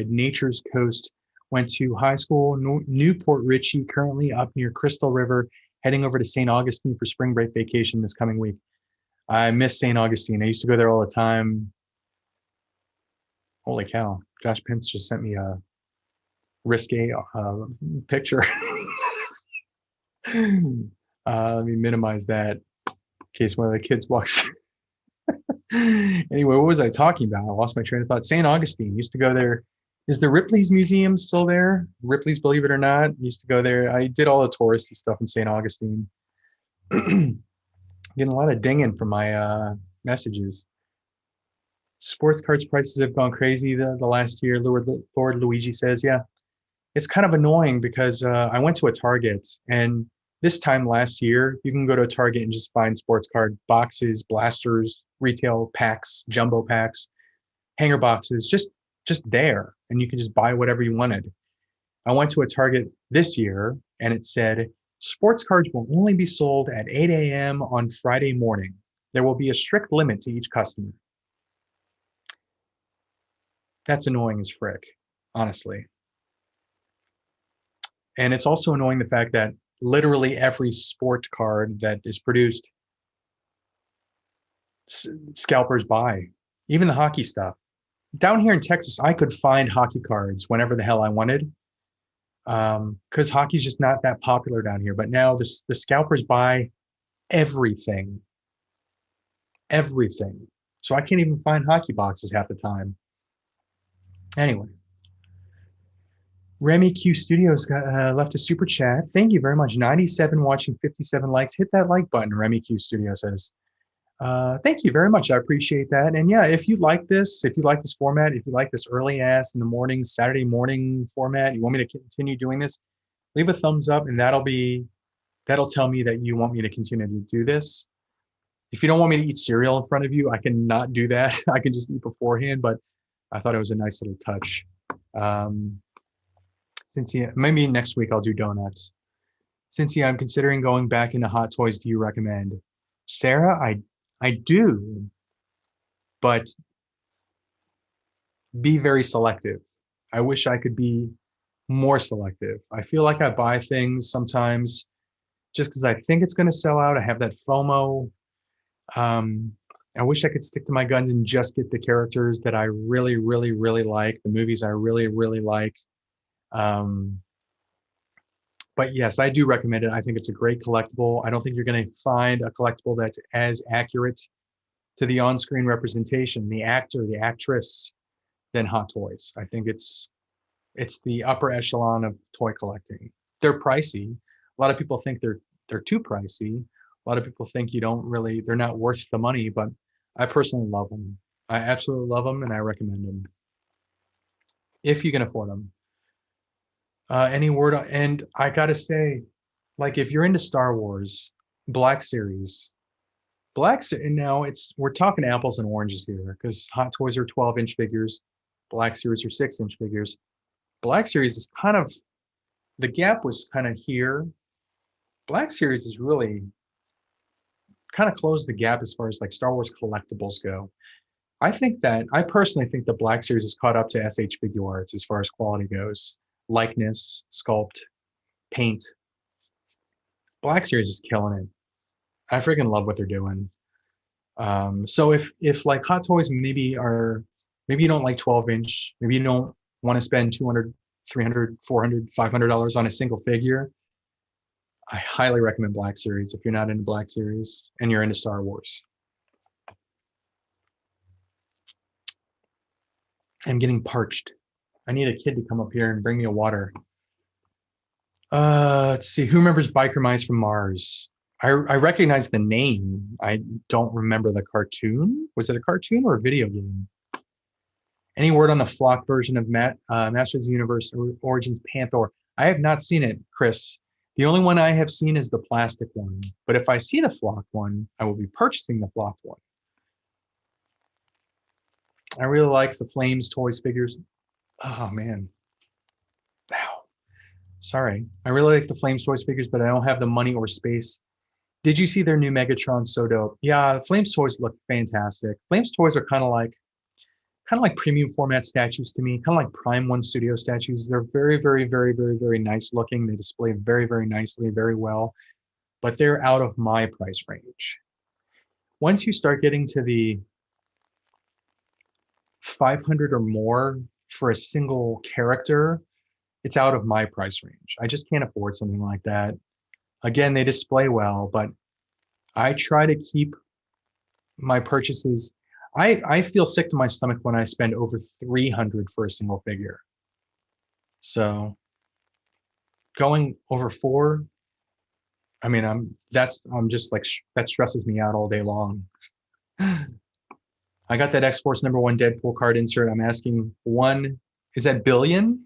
Nature's Coast. Went to high school, Newport Richie, currently up near Crystal River, heading over to St. Augustine for spring break vacation this coming week. I miss St. Augustine. I used to go there all the time. Holy cow. Josh Pence just sent me a risque picture. Let me minimize that in case one of the kids walks. Anyway, what was I talking about? I lost my train of thought. St. Augustine, used to go there. Is the Ripley's Museum still there? Ripley's, believe it or not, used to go there. I did all the touristy stuff in St. Augustine. Getting a lot of dinging from my messages. Sports cards prices have gone crazy the last year. Lord Luigi says, yeah, it's kind of annoying because I went to a Target, and this time last year, you can go to a Target and just find sports card boxes, blasters, retail packs, jumbo packs, hanger boxes, just there, and you can just buy whatever you wanted. I went to a Target this year, and it said sports cards will only be sold at 8 a.m. on Friday morning. There will be a strict limit to each customer. That's annoying as frick, honestly. And it's also annoying the fact that literally every sport card that is produced, scalpers buy, even the hockey stuff. Down here in Texas, I could find hockey cards whenever the hell I wanted, because hockey's just not that popular down here. But now the scalpers buy everything, everything. So I can't even find hockey boxes half the time. Anyway, Remy Q Studios got left a super chat. Thank you very much. 97 watching, 57 likes. Hit that like button, Remy Q Studio says. Thank you very much. I appreciate that. And yeah, if you like this format, if you like this early ass in the morning, Saturday morning format, you want me to continue doing this, leave a thumbs up, and that'll tell me that you want me to continue to do this. If you don't want me to eat cereal in front of you, I can not do that. I can just eat beforehand, but I thought it was a nice little touch. Cincy, maybe next week I'll do donuts. Cincy, I'm considering going back into Hot Toys. Do you recommend? Sarah, I do, but be very selective. I wish I could be more selective. I feel like I buy things sometimes just because I think it's going to sell out. I have that FOMO. I wish I could stick to my guns and just get the characters that I really, really, really like, the movies I really, really like. But yes, I do recommend it. I think it's a great collectible. I don't think you're going to find a collectible that's as accurate to the on-screen representation, the actor, the actress, than Hot Toys. I think it's the upper echelon of toy collecting. They're pricey. A lot of people think they're too pricey. A lot of people think they're not worth the money, but I personally love them. I absolutely love them, and I recommend them if you can afford them. Any word and I gotta say, like if you're into Star Wars, Black Series, now we're talking apples and oranges here because Hot Toys are 12-inch figures, Black Series are 6-inch figures. Black Series is the gap was kind of here. Black Series is really kind of closed the gap as far as like Star Wars collectibles go. I personally think the Black Series has caught up to SH Figure Arts as far as quality goes. Likeness, sculpt, paint. Black Series is killing it. I freaking love what they're doing. So if like Hot Toys maybe you don't like 12-inch, maybe you don't want to spend $200, $300, $400, $500 on a single figure, I highly recommend Black Series if you're not into Black Series and you're into Star Wars. I'm getting parched. I need a kid to come up here and bring me a water. Let's see. Who remembers Biker Mice from Mars? I recognize the name. I don't remember the cartoon. Was it a cartoon or a video game? Any word on the flock version of Masters of the Universe Origins Panther? I have not seen it, Chris. The only one I have seen is the plastic one. But if I see the flock one, I will be purchasing the flock one. I really like the Flames Toys figures. Oh man. Ow. Sorry. I really like the Flames Toys figures, but I don't have the money or space. Did you see their new Megatron? So dope. Yeah, Flames Toys look fantastic. Flames Toys are kind of like premium format statues to me, kind of like Prime One Studio statues. They're very, very, very, very, very nice looking. They display very, very nicely, very well, but they're out of my price range. Once you start getting to the 500 or more for a single character, it's out of my price range. I just can't afford something like that. Again, they display well, but I try to keep my purchases. I feel sick to my stomach when I spend over 300 for a single figure. So going over four, I mean, I'm just like that stresses me out all day long. I got that X-Force #1 Deadpool card insert. I'm asking one, is that billion?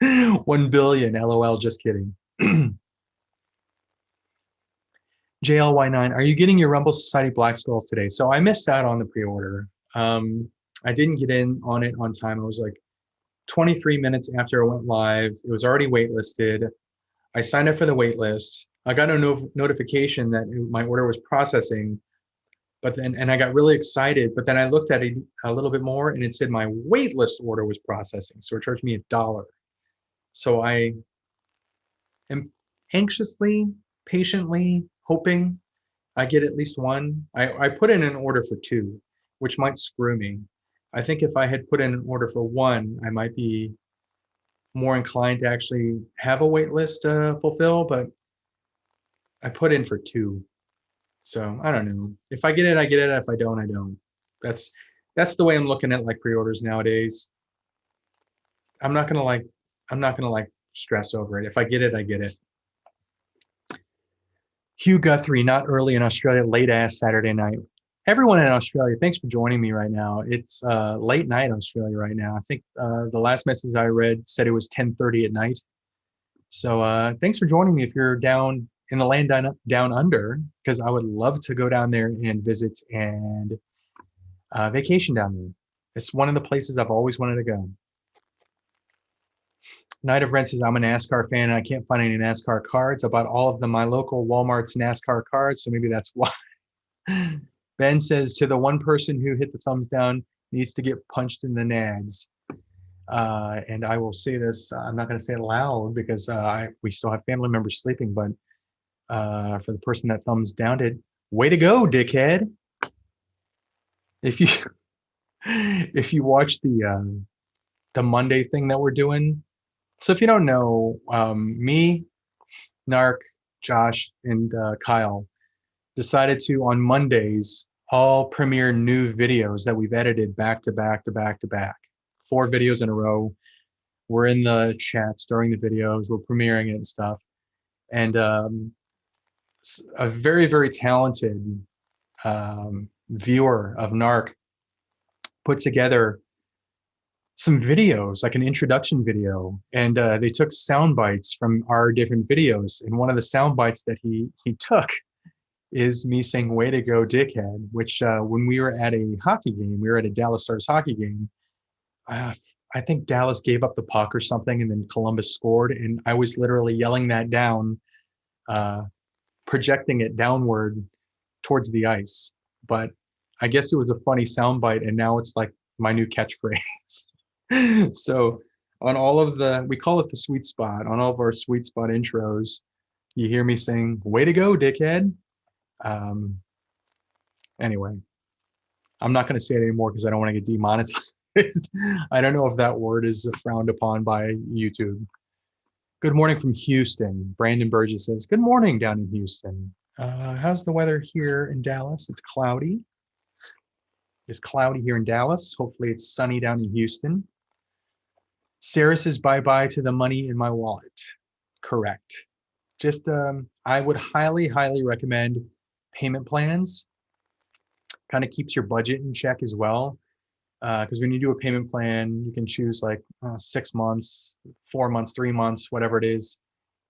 1 billion. LOL. Just kidding. JLY9, are you getting your Rumble Society Black Skulls today? So I missed out on the pre-order. I didn't get in on it on time. I was like 23 minutes after it went live. It was already waitlisted. I signed up for the wait list. I got a notification that my order was processing, but then and I got really excited. But then I looked at it a little bit more, and it said my wait list order was processing, so it charged me $1. So I am anxiously, patiently hoping I get at least one. I put in an order for two, which might screw me. I think if I had put in an order for one, I might be more inclined to actually have a wait list fulfill, but I put in for two. So I don't know. If I get it, I get it. If I don't, I don't. That's that's the way I'm looking at like pre-orders nowadays. I'm not gonna like I'm not gonna like stress over it. If I get it, I get it. Hugh Guthrie, not early in Australia, late ass Saturday night. Everyone in Australia, thanks for joining me right now. It's late night Australia right now. I think the last message I read said it was 10:30 at night. So thanks for joining me if you're down in the land down under, because I would love to go down there and visit and vacation down there. It's one of the places I've always wanted to go. Night of Rent says, I'm a NASCAR fan and I can't find any NASCAR cards. I bought all of them, my local Walmart's NASCAR cards, so maybe that's why. Ben says, to the one person who hit the thumbs down needs to get punched in the nads. And I will say this, I'm not going to say it loud because we still have family members sleeping, but for the person that thumbs down it, way to go, dickhead. If you if you watch the Monday thing that we're doing, so if you don't know, me, Narc, Josh, and Kyle decided to on Mondays all premiere new videos that we've edited back to back to back to back. 4 videos in a row. We're in the chats during the videos. We're premiering it and stuff. And a very, very talented viewer of Narc put together some videos, like an introduction video, and they took sound bites from our different videos. And one of the sound bites that he took is me saying "Way to go, dickhead," which when we were at a hockey game, we were at a Dallas Stars hockey game. I think Dallas gave up the puck or something, and then Columbus scored, and I was literally yelling that down, projecting it downward towards the ice. But I guess it was a funny soundbite, and now it's like my new catchphrase. So on all of we call it the sweet spot, on all of our sweet spot intros, you hear me saying, "Way to go, dickhead." Anyway, I'm not going to say it anymore because I don't want to get demonetized. I don't know if that word is frowned upon by YouTube. Good morning from Houston. Brandon Burgess says, good morning down in Houston. How's the weather here in Dallas? It's cloudy. It's cloudy here in Dallas. Hopefully it's sunny down in Houston. Sarah says, bye-bye to the money in my wallet. Correct. Just, I would highly, highly recommend payment plans. Kind of keeps your budget in check as well. Because when you do a payment plan, you can choose like 6 months, 4 months, 3 months, whatever it is,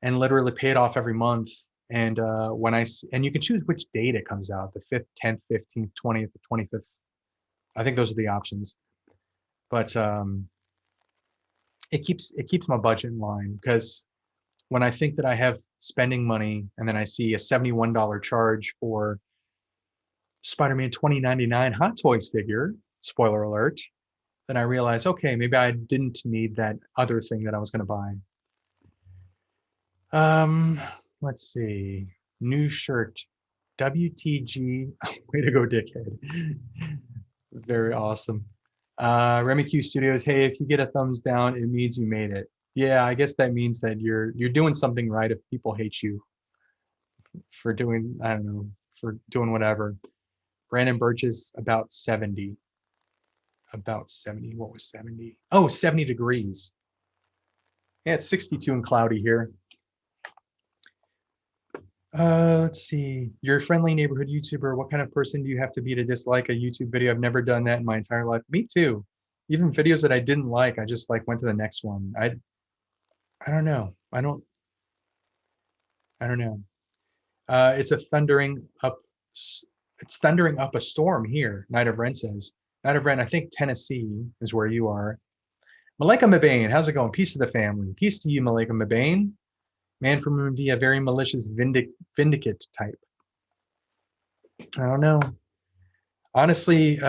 and literally pay it off every month. And and you can choose which date it comes out, the 5th, 10th, 15th, 20th, 25th. I think those are the options. But it keeps my budget in line, because when I think that I have spending money and then I see a $71 charge for Spider-Man 2099 Hot Toys figure, spoiler alert, then I realize, okay, maybe I didn't need that other thing that I was going to buy. Let's see. New shirt. WTG. Way to go, dickhead. Very awesome. Remy Q Studios. Hey, if you get a thumbs down, it means you made it. Yeah, I guess that means that you're doing something right if people hate you for doing, I don't know, for doing whatever. Brandon Burgess, about 70. About 70. What was 70? Oh, 70 degrees. Yeah, it's 62 and cloudy here. Let's see. You're a friendly neighborhood YouTuber. What kind of person do you have to be to dislike a YouTube video? I've never done that in my entire life. Me too. Even videos that I didn't like, I just like went to the next one. I don't know. I don't know. It's a thundering up. It's thundering up a storm here. Night of Ren says. Night of Ren, I think Tennessee is where you are. Malika Mabane, how's it going? Peace to the family. Peace to you, Malika Mabane. Man from Moon V, a very malicious vindicate type. I don't know. Honestly,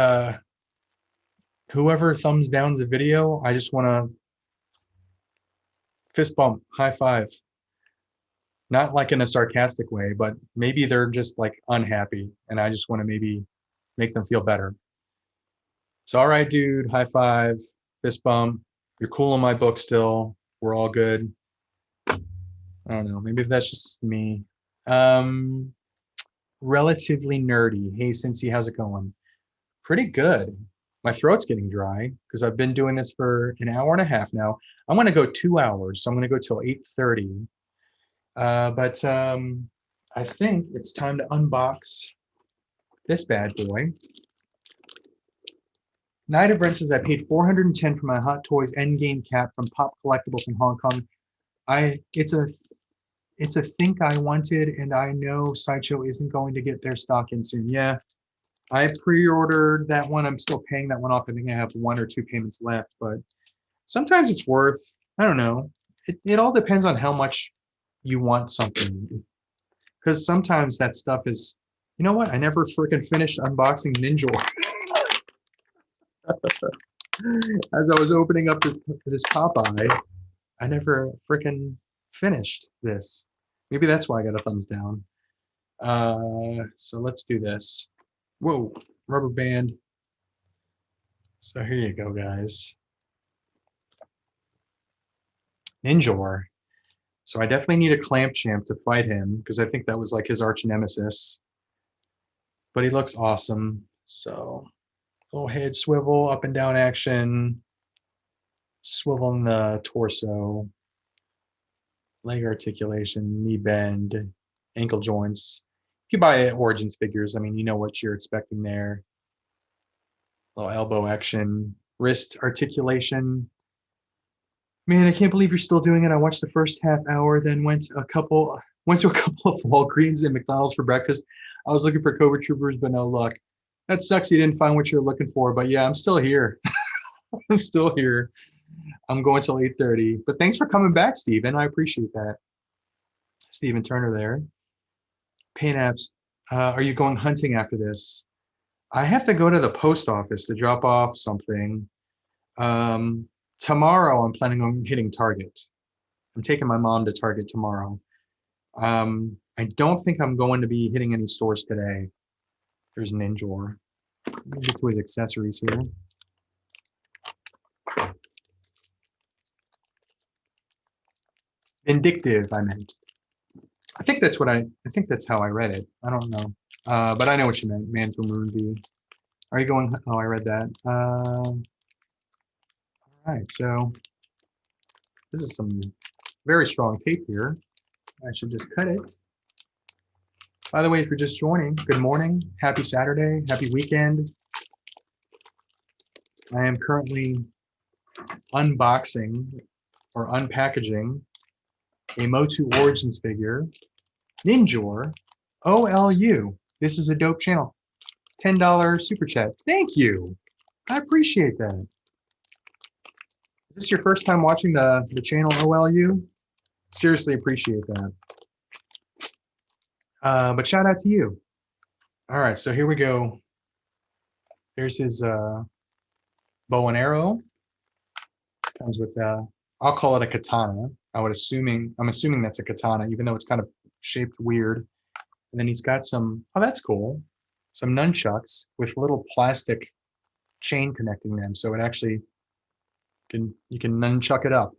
whoever thumbs down the video, I just want to fist bump, high five. Not like in a sarcastic way, but maybe they're just like unhappy and I just want to maybe make them feel better. It's all right, dude. High five, fist bump. You're cool in my book still. We're all good. I don't know. Maybe that's just me. Relatively nerdy. Hey, Cincy, how's it going? Pretty good. My throat's getting dry because I've been doing this for an hour and a half now. I'm going to go 2 hours, so I'm going to go till 8:30. But I think it's time to unbox this bad boy. Night of Brent says, I paid $410 for my Hot Toys Endgame cap from Pop Collectibles in Hong Kong. It's a think I wanted, and I know Sideshow isn't going to get their stock in soon. Yeah, I pre-ordered that one. I'm still paying that one off. I think I have 1 or 2 payments left, but sometimes it's worth, I don't know. It all depends on how much you want something. Because sometimes that stuff is, you know what? I never freaking finished unboxing Ninja. As I was opening up this Popeye, I never freaking finished this. Maybe that's why I got a thumbs down. So let's do this. Whoa, rubber band. So here you go, guys. Ninja. So I definitely need a Clamp Champ to fight him because I think that was like his arch nemesis. But he looks awesome. So little head swivel, up and down action, swivel in the torso, leg articulation, knee bend, ankle joints. If you buy Origins figures, I mean, you know what you're expecting there. Little elbow action, wrist articulation. Man, I can't believe you're still doing it. I watched the first half hour, then went to a couple of Walgreens and McDonald's for breakfast. I was looking for Cobra Troopers, but no luck. That sucks you didn't find what you're looking for, but yeah, I'm still here. I'm still here. I'm going till 8:30. But thanks for coming back, Steven. I appreciate that. Steven Turner there. Pain apps. Are you going hunting after this? I have to go to the post office to drop off something. Tomorrow, I'm planning on hitting Target. I'm taking my mom to Target tomorrow. I don't think I'm going to be hitting any stores today. There's Ninja. Let me get to his accessories here. Vindictive, I meant. I think that's how I read it. I don't know. But I know what you meant. Man from Moon V. Are you going? Oh, I read that. All right, so this is some very strong tape here. I should just cut it. By the way, if you're just joining, good morning, happy Saturday, happy weekend. I am currently unboxing or unpackaging a Motu Origins figure, Ninja, OLU. This is a dope channel. $10 super chat. Thank you. I appreciate that. this your first time watching the channel, OLU? Seriously appreciate that. But shout out to you. All right, so here we go. There's his bow and arrow. Comes with I'll call it a katana. I'm assuming that's a katana, even though it's kind of shaped weird. And then he's got some, oh, that's cool. Some nunchucks with little plastic chain connecting them. So it actually you can nunchuck it up.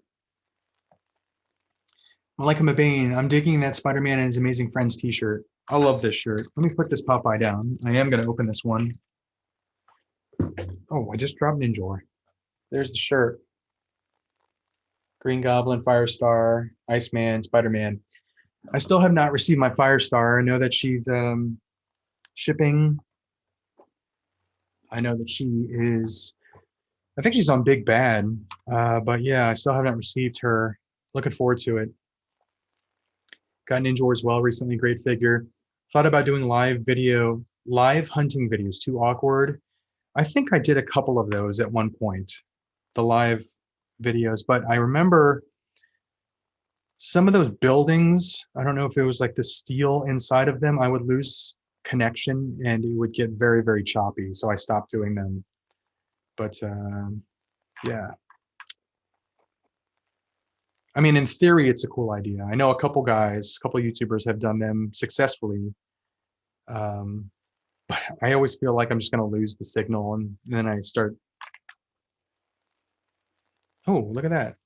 Like a Bane, I'm digging that Spider-Man and His Amazing Friends t-shirt. I love this shirt. Let me put this Popeye down. I am going to open this one. Oh, I just dropped Ninja. There's the shirt. Green Goblin, Firestar, Iceman, Spider-Man. I still have not received my Firestar. I know that she's shipping. I know that she is, I think she's on Big Bad. But yeah, I still have not received her. Looking forward to it. Got Ninja as well recently, great figure. Thought about doing live hunting videos, too awkward. I think I did a couple of those at one point, the live videos, but I remember some of those buildings, I don't know if it was like the steel inside of them, I would lose connection and it would get very, very choppy. So I stopped doing them. But yeah. I mean, in theory, it's a cool idea. I know a couple YouTubers have done them successfully. But I always feel like I'm just going to lose the signal and then I start. Oh, look at that.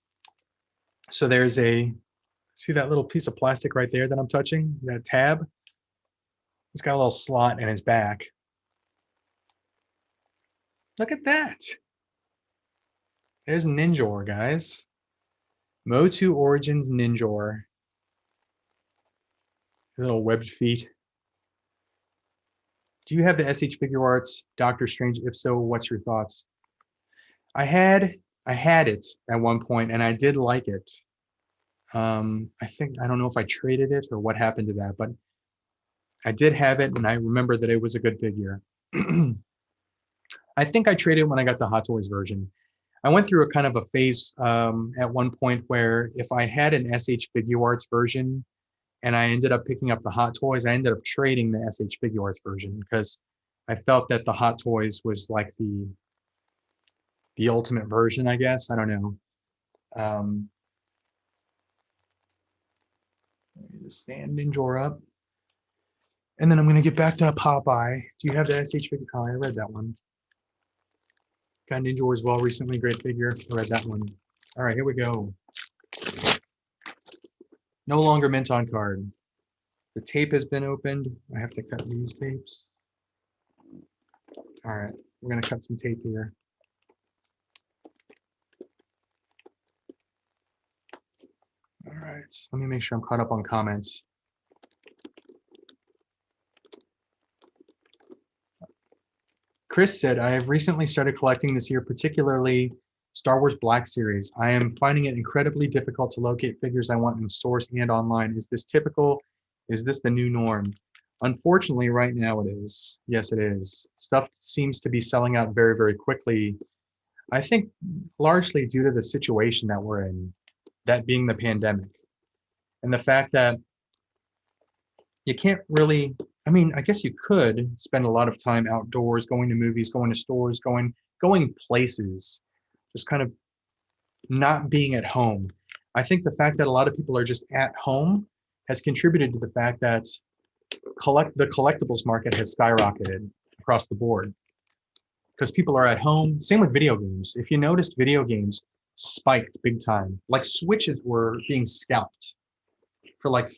So there's see that little piece of plastic right there that I'm touching, that tab? It's got a little slot in his back. Look at that. There's Ninja, guys. Motu Origins Ninja. Little webbed feet. Do you have the SH Figure Arts Doctor Strange? If so, what's your thoughts? I had it at one point and I did like it. I don't know if I traded it or what happened to that, but I did have it and I remember that it was a good figure. I think I traded when I got the Hot Toys version. I went through a kind of a phase at one point where if I had an SH Figure Arts version and I ended up picking up the Hot Toys, I ended up trading the SH Figure Arts version because I felt that the Hot Toys was like the ultimate version, I guess. I don't know. Let me just stand Ninja up. And then I'm going to get back to Popeye. Do you have the SH Figure? Oh, I read that one. Got Ninja as well recently. Great figure. I read that one. All right, here we go. No longer mint on card. The tape has been opened. I have to cut these tapes. All right, we're going to cut some tape here. All right, let me make sure I'm caught up on comments. Chris said, I have recently started collecting this year, particularly Star Wars Black Series. I am finding it incredibly difficult to locate figures I want in stores and online. Is this typical? Is this the new norm? Unfortunately, right now it is. Yes, it is. Stuff seems to be selling out very, very quickly. I think largely due to the situation that we're in, that being the pandemic. And the fact that you can't really, I mean, I guess you could spend a lot of time outdoors, going to movies, going to stores, going places, just kind of not being at home. I think the fact that a lot of people are just at home has contributed to the fact that the collectibles market has skyrocketed across the board because people are at home. Same with video games. If you noticed, video games spiked big time. Like Switches were being scalped for like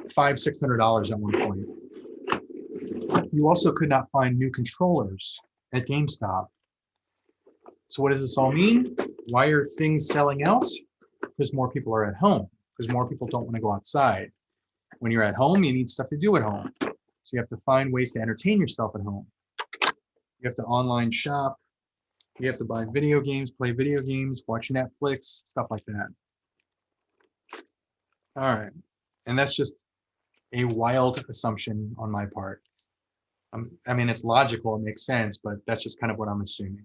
$500-600 at one point. You also could not find new controllers at GameStop. So what does this all mean? Why are things selling out? Because more people are at home, because more people don't want to go outside. When you're at home, you need stuff to do at home. So you have to find ways to entertain yourself at home. You have to online shop. You have to buy video games, play video games, watch Netflix, stuff like that. All right. And that's just a wild assumption on my part. I mean, it's logical, it makes sense, but that's just kind of what I'm assuming.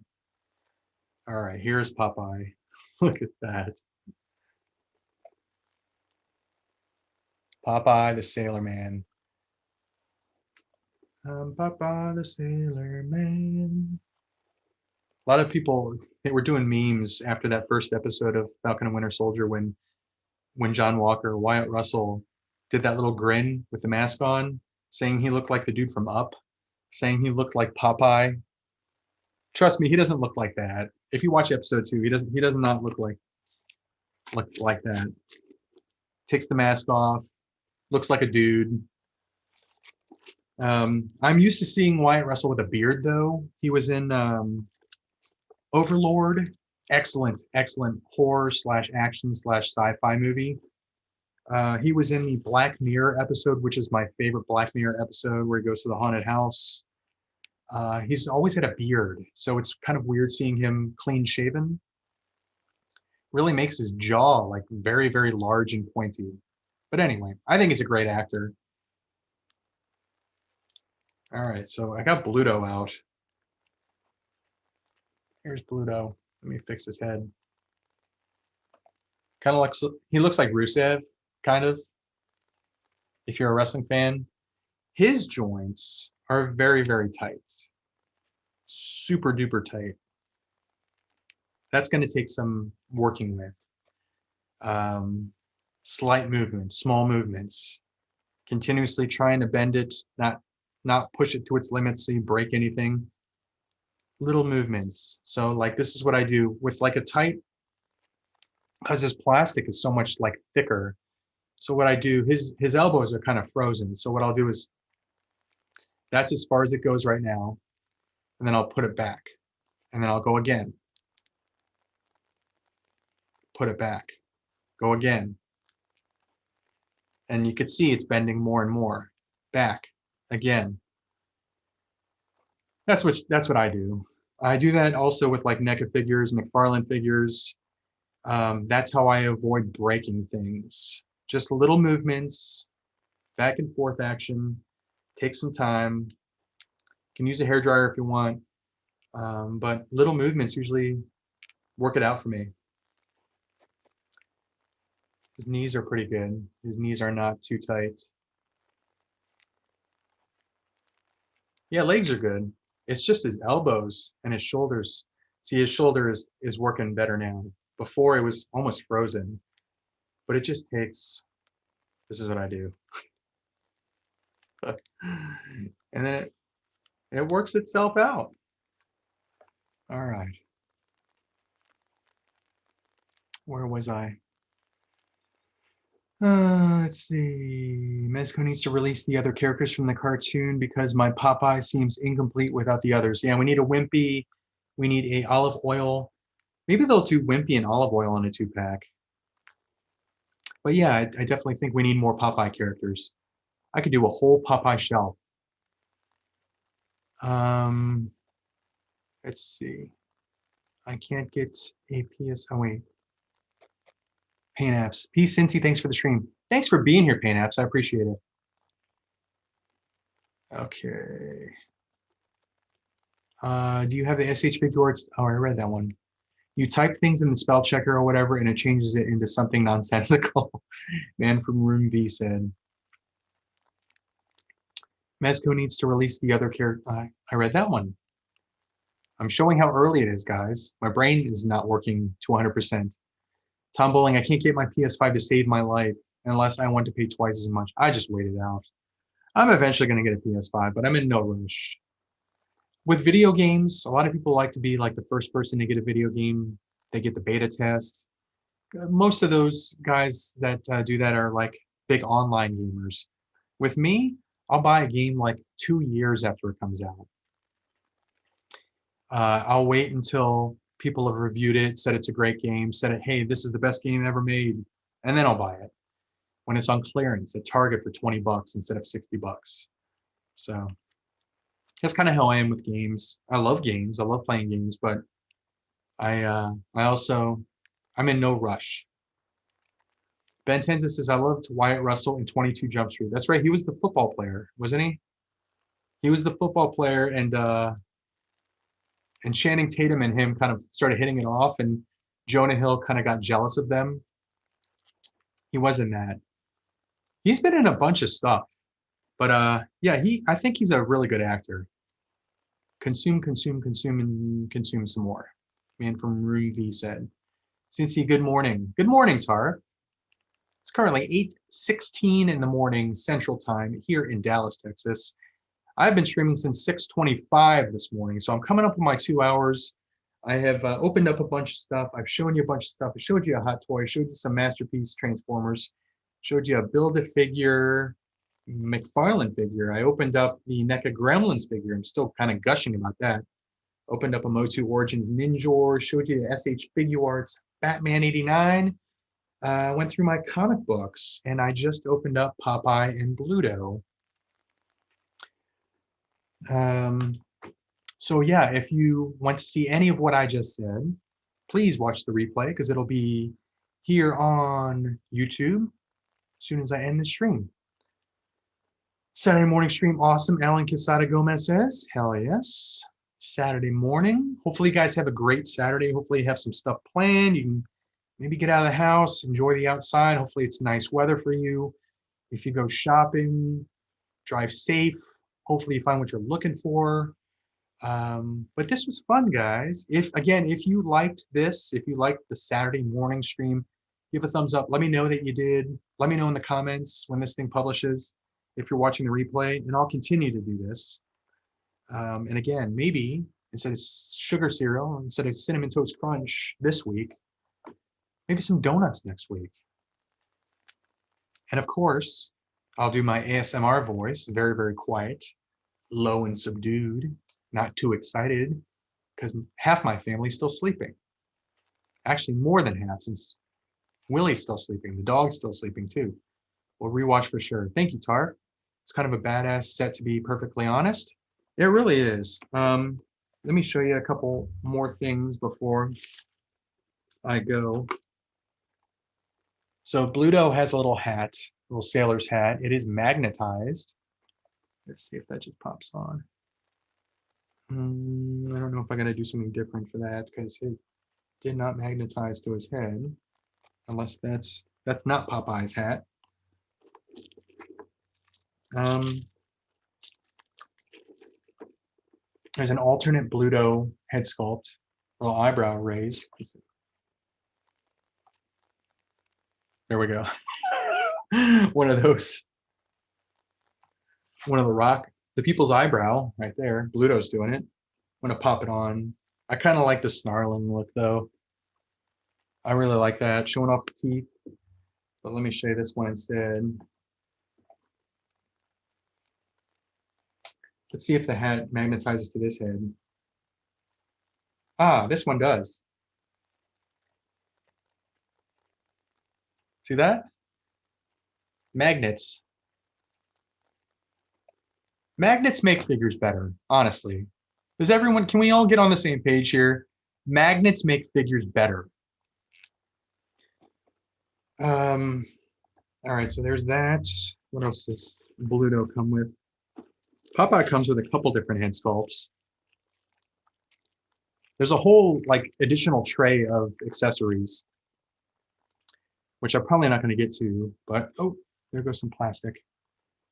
All right, here's Popeye. Look at that. Popeye the Sailor Man. Popeye the Sailor Man. A lot of people, they were doing memes after that first episode of Falcon and Winter Soldier when John Walker, Wyatt Russell, did that little grin with the mask on, saying he looked like the dude from Up, saying he looked like Popeye. Trust me, he doesn't look like that. If you watch episode 2, he does not look like that. Takes the mask off, looks like a dude. I'm used to seeing Wyatt Russell with a beard though. He was in Overlord. Excellent horror / action / sci-fi movie. He was in the Black Mirror episode, which is my favorite Black Mirror episode, where he goes to the haunted house. He's always had a beard, so it's kind of weird seeing him clean shaven. Really makes his jaw like very, very large and pointy. But anyway, I think he's a great actor. All right, so I got Pluto out. Here's Pluto. Let me fix his head. Kind of looks, he looks like Rusev, kind of. If you're a wrestling fan, his joints are very, very tight. Super duper tight. That's going to take some working with. Slight movements, small movements, continuously trying to bend it, not push it to its limits so you break anything. Little movements. So like this is what I do with like a tight, because his plastic is so much like thicker. So what I do, his elbows are kind of frozen. So what I'll do is that's as far as it goes right now. And then I'll put it back. And then I'll go again. Put it back. Go again. And you could see it's bending more and more. Back. Again. That's what I do. I do that also with like Neca figures, Mcfarland figures. That's how I avoid breaking things. Just little movements, back and forth action. Take some time. You can use a hairdryer if you want. But little movements usually work it out for me. His knees are pretty good. His knees are not too tight. Yeah, legs are good. It's just his elbows and his shoulders. See, his shoulder is working better now. Before it was almost frozen, but it just takes, this is what I do. And then it works itself out. All right. Where was I? Let's see. Mezco needs to release the other characters from the cartoon because my Popeye seems incomplete without the others. Yeah, we need a Wimpy. We need a olive oil. Maybe they'll do Wimpy and olive oil in a 2-pack. But yeah, I definitely think we need more Popeye characters. I could do a whole Popeye shelf. Let's see. I can't get a PS. Oh wait. Paint Apps. Peace, Cincy. Thanks for the stream. Thanks for being here, Paint Apps. I appreciate it. Okay. Do you have the SH Big Doors? Oh, I read that one. You type things in the spell checker or whatever, and it changes it into something nonsensical. Man from Room V said. Mezco needs to release the other character. I read that one. I'm showing how early it is, guys. My brain is not working to 100%. Tom Bowling, I can't get my PS5 to save my life unless I want to pay twice as much. I just waited out. I'm eventually going to get a PS5, but I'm in no rush. With video games, a lot of people like to be like the first person to get a video game. They get the beta test. Most of those guys that do that are like big online gamers. With me, I'll buy a game like 2 years after it comes out. I'll wait until people have reviewed it, said it's a great game, said it, hey, this is the best game ever made, and then I'll buy it when it's on clearance at Target for 20 bucks instead of 60 bucks. So that's kind of how I am with games. I love games. I love playing games, but I'm in no rush. Ben Tenza says, I loved Wyatt Russell in 22 Jump Street. That's right. He was the football player, wasn't he? He was the football player, and Channing Tatum and him kind of started hitting it off, and Jonah Hill kind of got jealous of them. He was in that. He's been in a bunch of stuff. But yeah, I think he's a really good actor. Consume, consume, consume, and consume some more. Man from Room V said. Cincy, good morning. Good morning, Tar. It's currently 8:16 in the morning Central Time here in Dallas, Texas. I've been streaming since 6:25 this morning, so I'm coming up with my 2 hours. I have opened up a bunch of stuff. I've shown you a bunch of stuff. I showed you a hot toy. I showed you some Masterpiece Transformers. Showed you a Build-A-Figure Mcfarlane figure. I opened up the Neca Gremlins figure. I'm still kind of gushing about that. Opened up a Motu Origins Ninja. Showed you the SH Figure Arts Batman 89. Went through my comic books, and I just opened up Popeye and Pluto. So yeah, if you want to see any of what I just said, please watch the replay because it'll be here on YouTube as soon as I end the stream. Saturday morning stream, awesome. Alan Quesada Gomez says, hell yes. Saturday morning. Hopefully you guys have a great Saturday. Hopefully you have some stuff planned. You can maybe get out of the house, enjoy the outside. Hopefully it's nice weather for you. If you go shopping, drive safe. Hopefully you find what you're looking for. But this was fun, guys. If you liked this, if you liked the Saturday morning stream, give a thumbs up. Let me know that you did. Let me know in the comments when this thing publishes, if you're watching the replay, and I'll continue to do this. And again, maybe instead of sugar cereal, instead of Cinnamon Toast Crunch this week, maybe some donuts next week. And of course, I'll do my ASMR voice, very, very quiet, low and subdued, not too excited, because half my family's still sleeping. Actually, more than half, since Willie's still sleeping. The dog's still sleeping too. We'll rewatch for sure. Thank you, Tar. It's kind of a badass set, to be perfectly honest. It really is. Let me show you a couple more things before I go. So Pluto has a little hat, a little sailor's hat. It is magnetized. Let's see if that just pops on. I don't know if I got to do something different for that because it did not magnetize to his head, unless that's not Popeye's hat. There's an alternate Pluto head sculpt, little eyebrow raise. There we go. One of the people's eyebrow right there. Pluto's doing it. I'm gonna pop it on. I kind of like the snarling look though. I really like that, showing off the teeth. But let me show you this one instead. Let's see if the hat magnetizes to this head. Ah, this one does. See that? Magnets. Magnets make figures better, honestly. Can we all get on the same page here? Magnets make figures better. All right, so there's that. What else does Pluto come with? Popeye comes with a couple different head sculpts. There's a whole additional tray of accessories, which I'm probably not going to get to, but oh, there goes some plastic.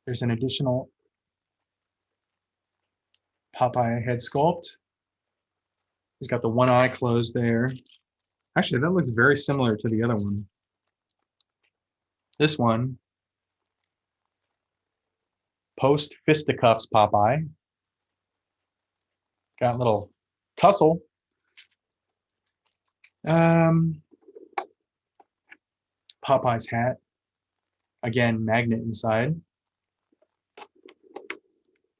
There's an additional Popeye head sculpt. He's got the one eye closed there. Actually, that looks very similar to the other one. This one, post fisticuffs Popeye. Got a little tussle. Popeye's hat. Again, magnet inside.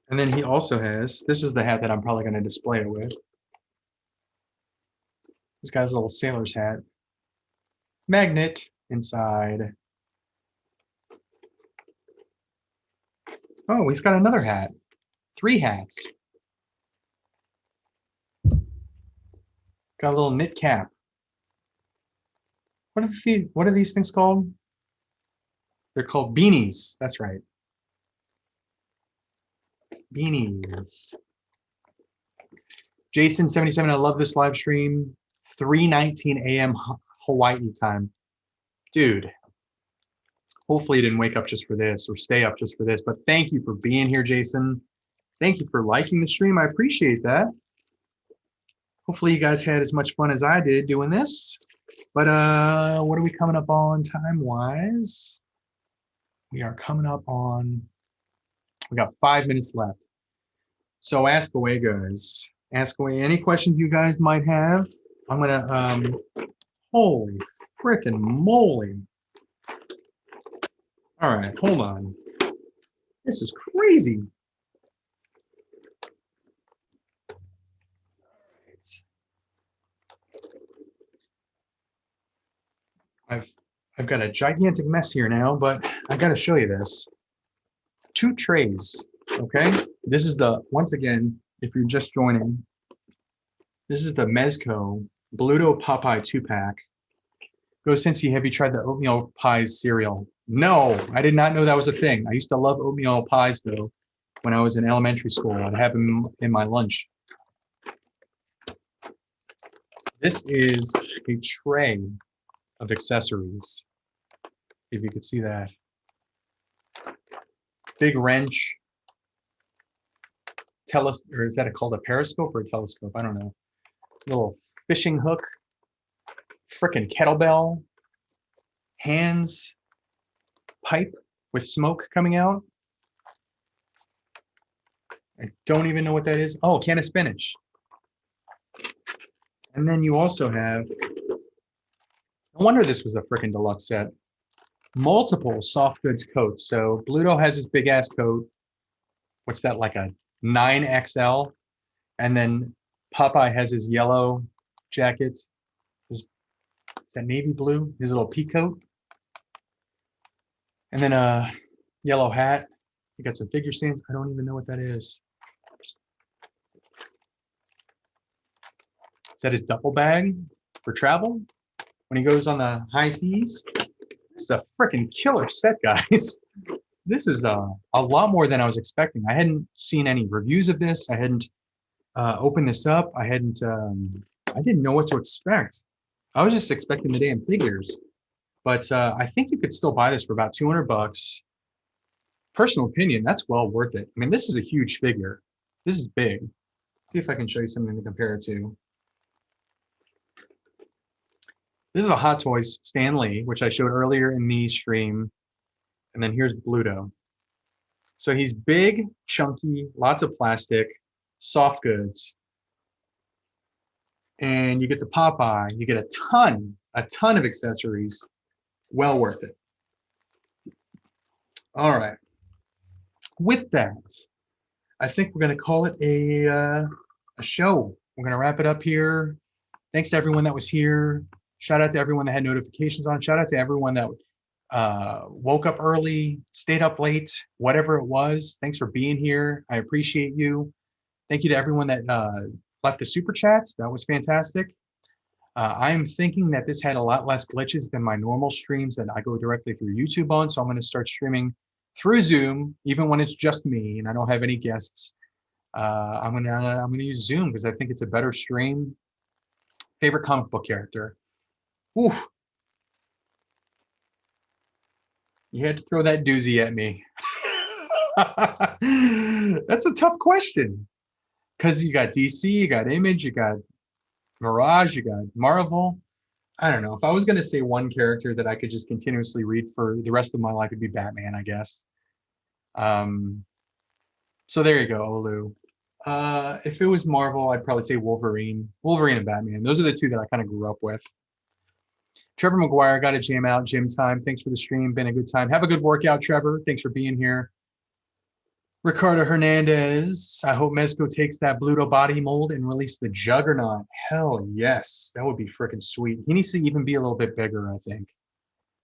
And then he also has, this is the hat that I'm probably going to display it with. This guy's a little sailor's hat. Magnet inside. Oh, he's got another hat. 3 hats. Got a little knit cap. What are these things called? They're called beanies. That's right. Beanies. Jason77, I love this live stream. 3:19 a.m. Hawaii time. Dude, hopefully you didn't wake up just for this or stay up just for this, but thank you for being here, Jason. Thank you for liking the stream. I appreciate that. Hopefully you guys had as much fun as I did doing this. But what are we coming up on time-wise? We are coming up on, we got 5 minutes left. So ask away, guys. Ask away any questions you guys might have. I'm gonna, holy frickin' moly. All right, hold on. This is crazy. I've got a gigantic mess here now, but I got to show you this. 2 trays, okay? This is the, once again, if you're just joining, this is the Mezco Pluto Popeye 2-pack. Go Cincy, have you tried the oatmeal pies cereal? No, I did not know that was a thing. I used to love oatmeal pies, though, when I was in elementary school. I'd have them in my lunch. This is a tray of accessories, if you could see that. Big wrench, or is that called a periscope or a telescope? I don't know. Little fishing hook, frickin' kettlebell, hands, pipe with smoke coming out. I don't even know what that is. Oh, can of spinach. And then you also have, no wonder this was a frickin' deluxe set. Multiple soft goods coats. So Pluto has his big ass coat. What's that, like a 9XL? And then Popeye has his yellow jacket. Is that navy blue? His little pea coat. And then a yellow hat. You got some figure stands. I don't even know what that is. Is that his duffel bag for travel when he goes on the high seas? This is a freaking killer set, guys. This is a lot more than I was expecting. I hadn't seen any reviews of this. I hadn't opened this up. I didn't know what to expect. I was just expecting the damn figures. But I think you could still buy this for about 200 bucks. Personal opinion, that's well worth it. I mean, this is a huge figure. This is big. See if I can show you something to compare it to. This is a Hot Toys Stan Lee, which I showed earlier in the stream. And then here's Pluto. So he's big, chunky, lots of plastic, soft goods. And you get the Popeye, you get a ton of accessories. Well worth it. All right. With that, I think we're going to call it a show. We're going to wrap it up here. Thanks to everyone that was here. Shout out to everyone that had notifications on. Shout out to everyone that woke up early, stayed up late, whatever it was. Thanks for being here. I appreciate you. Thank you to everyone that left the super chats. That was fantastic. I'm thinking that this had a lot less glitches than my normal streams that I go directly through YouTube on. So I'm going to start streaming through Zoom, even when it's just me and I don't have any guests. I'm gonna use Zoom because I think it's a better stream. Favorite comic book character? Ooh. You had to throw that doozy at me. That's a tough question because you got DC, you got Image, you got Mirage, you got Marvel. I don't know. If I was going to say one character that I could just continuously read for the rest of my life, it'd be Batman, I guess. So there you go, Olu. If it was Marvel, I'd probably say Wolverine. Wolverine and Batman. Those are the two that I kind of grew up with. Trevor McGuire, got to jam out. Gym time. Thanks for the stream. Been a good time. Have a good workout, Trevor. Thanks for being here. Ricardo Hernandez. I hope Mezco takes that Pluto body mold and release the Juggernaut. Hell yes. That would be freaking sweet. He needs to even be a little bit bigger, I think,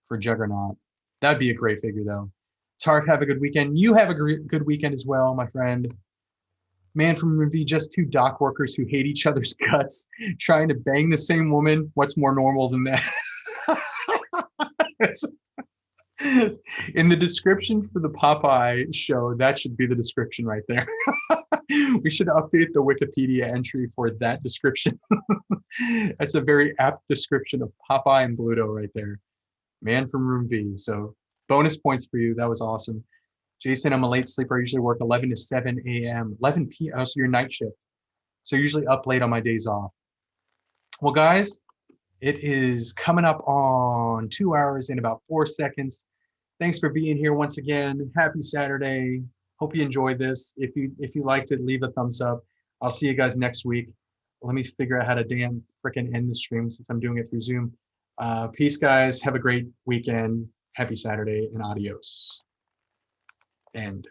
for Juggernaut. That'd be a great figure, though. Tark, have a good weekend. You have a good weekend as well, my friend. Man from Review, just 2 dock workers who hate each other's guts, trying to bang the same woman. What's more normal than that? In the description for the Popeye show, that should be the description right there. We should update the Wikipedia entry for that description. That's a very apt description of Popeye and Pluto right there. Man from Room V. So bonus points for you. That was awesome. Jason, I'm a late sleeper. I usually work 11 to 7 a.m. 11 p.m. Oh, so your night shift. So usually up late on my days off. Well, guys, it is coming up on 2 hours and about 4 seconds. Thanks for being here once again. Happy Saturday. Hope you enjoyed this. If you liked it, leave a thumbs up. I'll see you guys next week. Let me figure out how to damn freaking end the stream since I'm doing it through Zoom. Peace, guys. Have a great weekend. Happy Saturday and adios. End.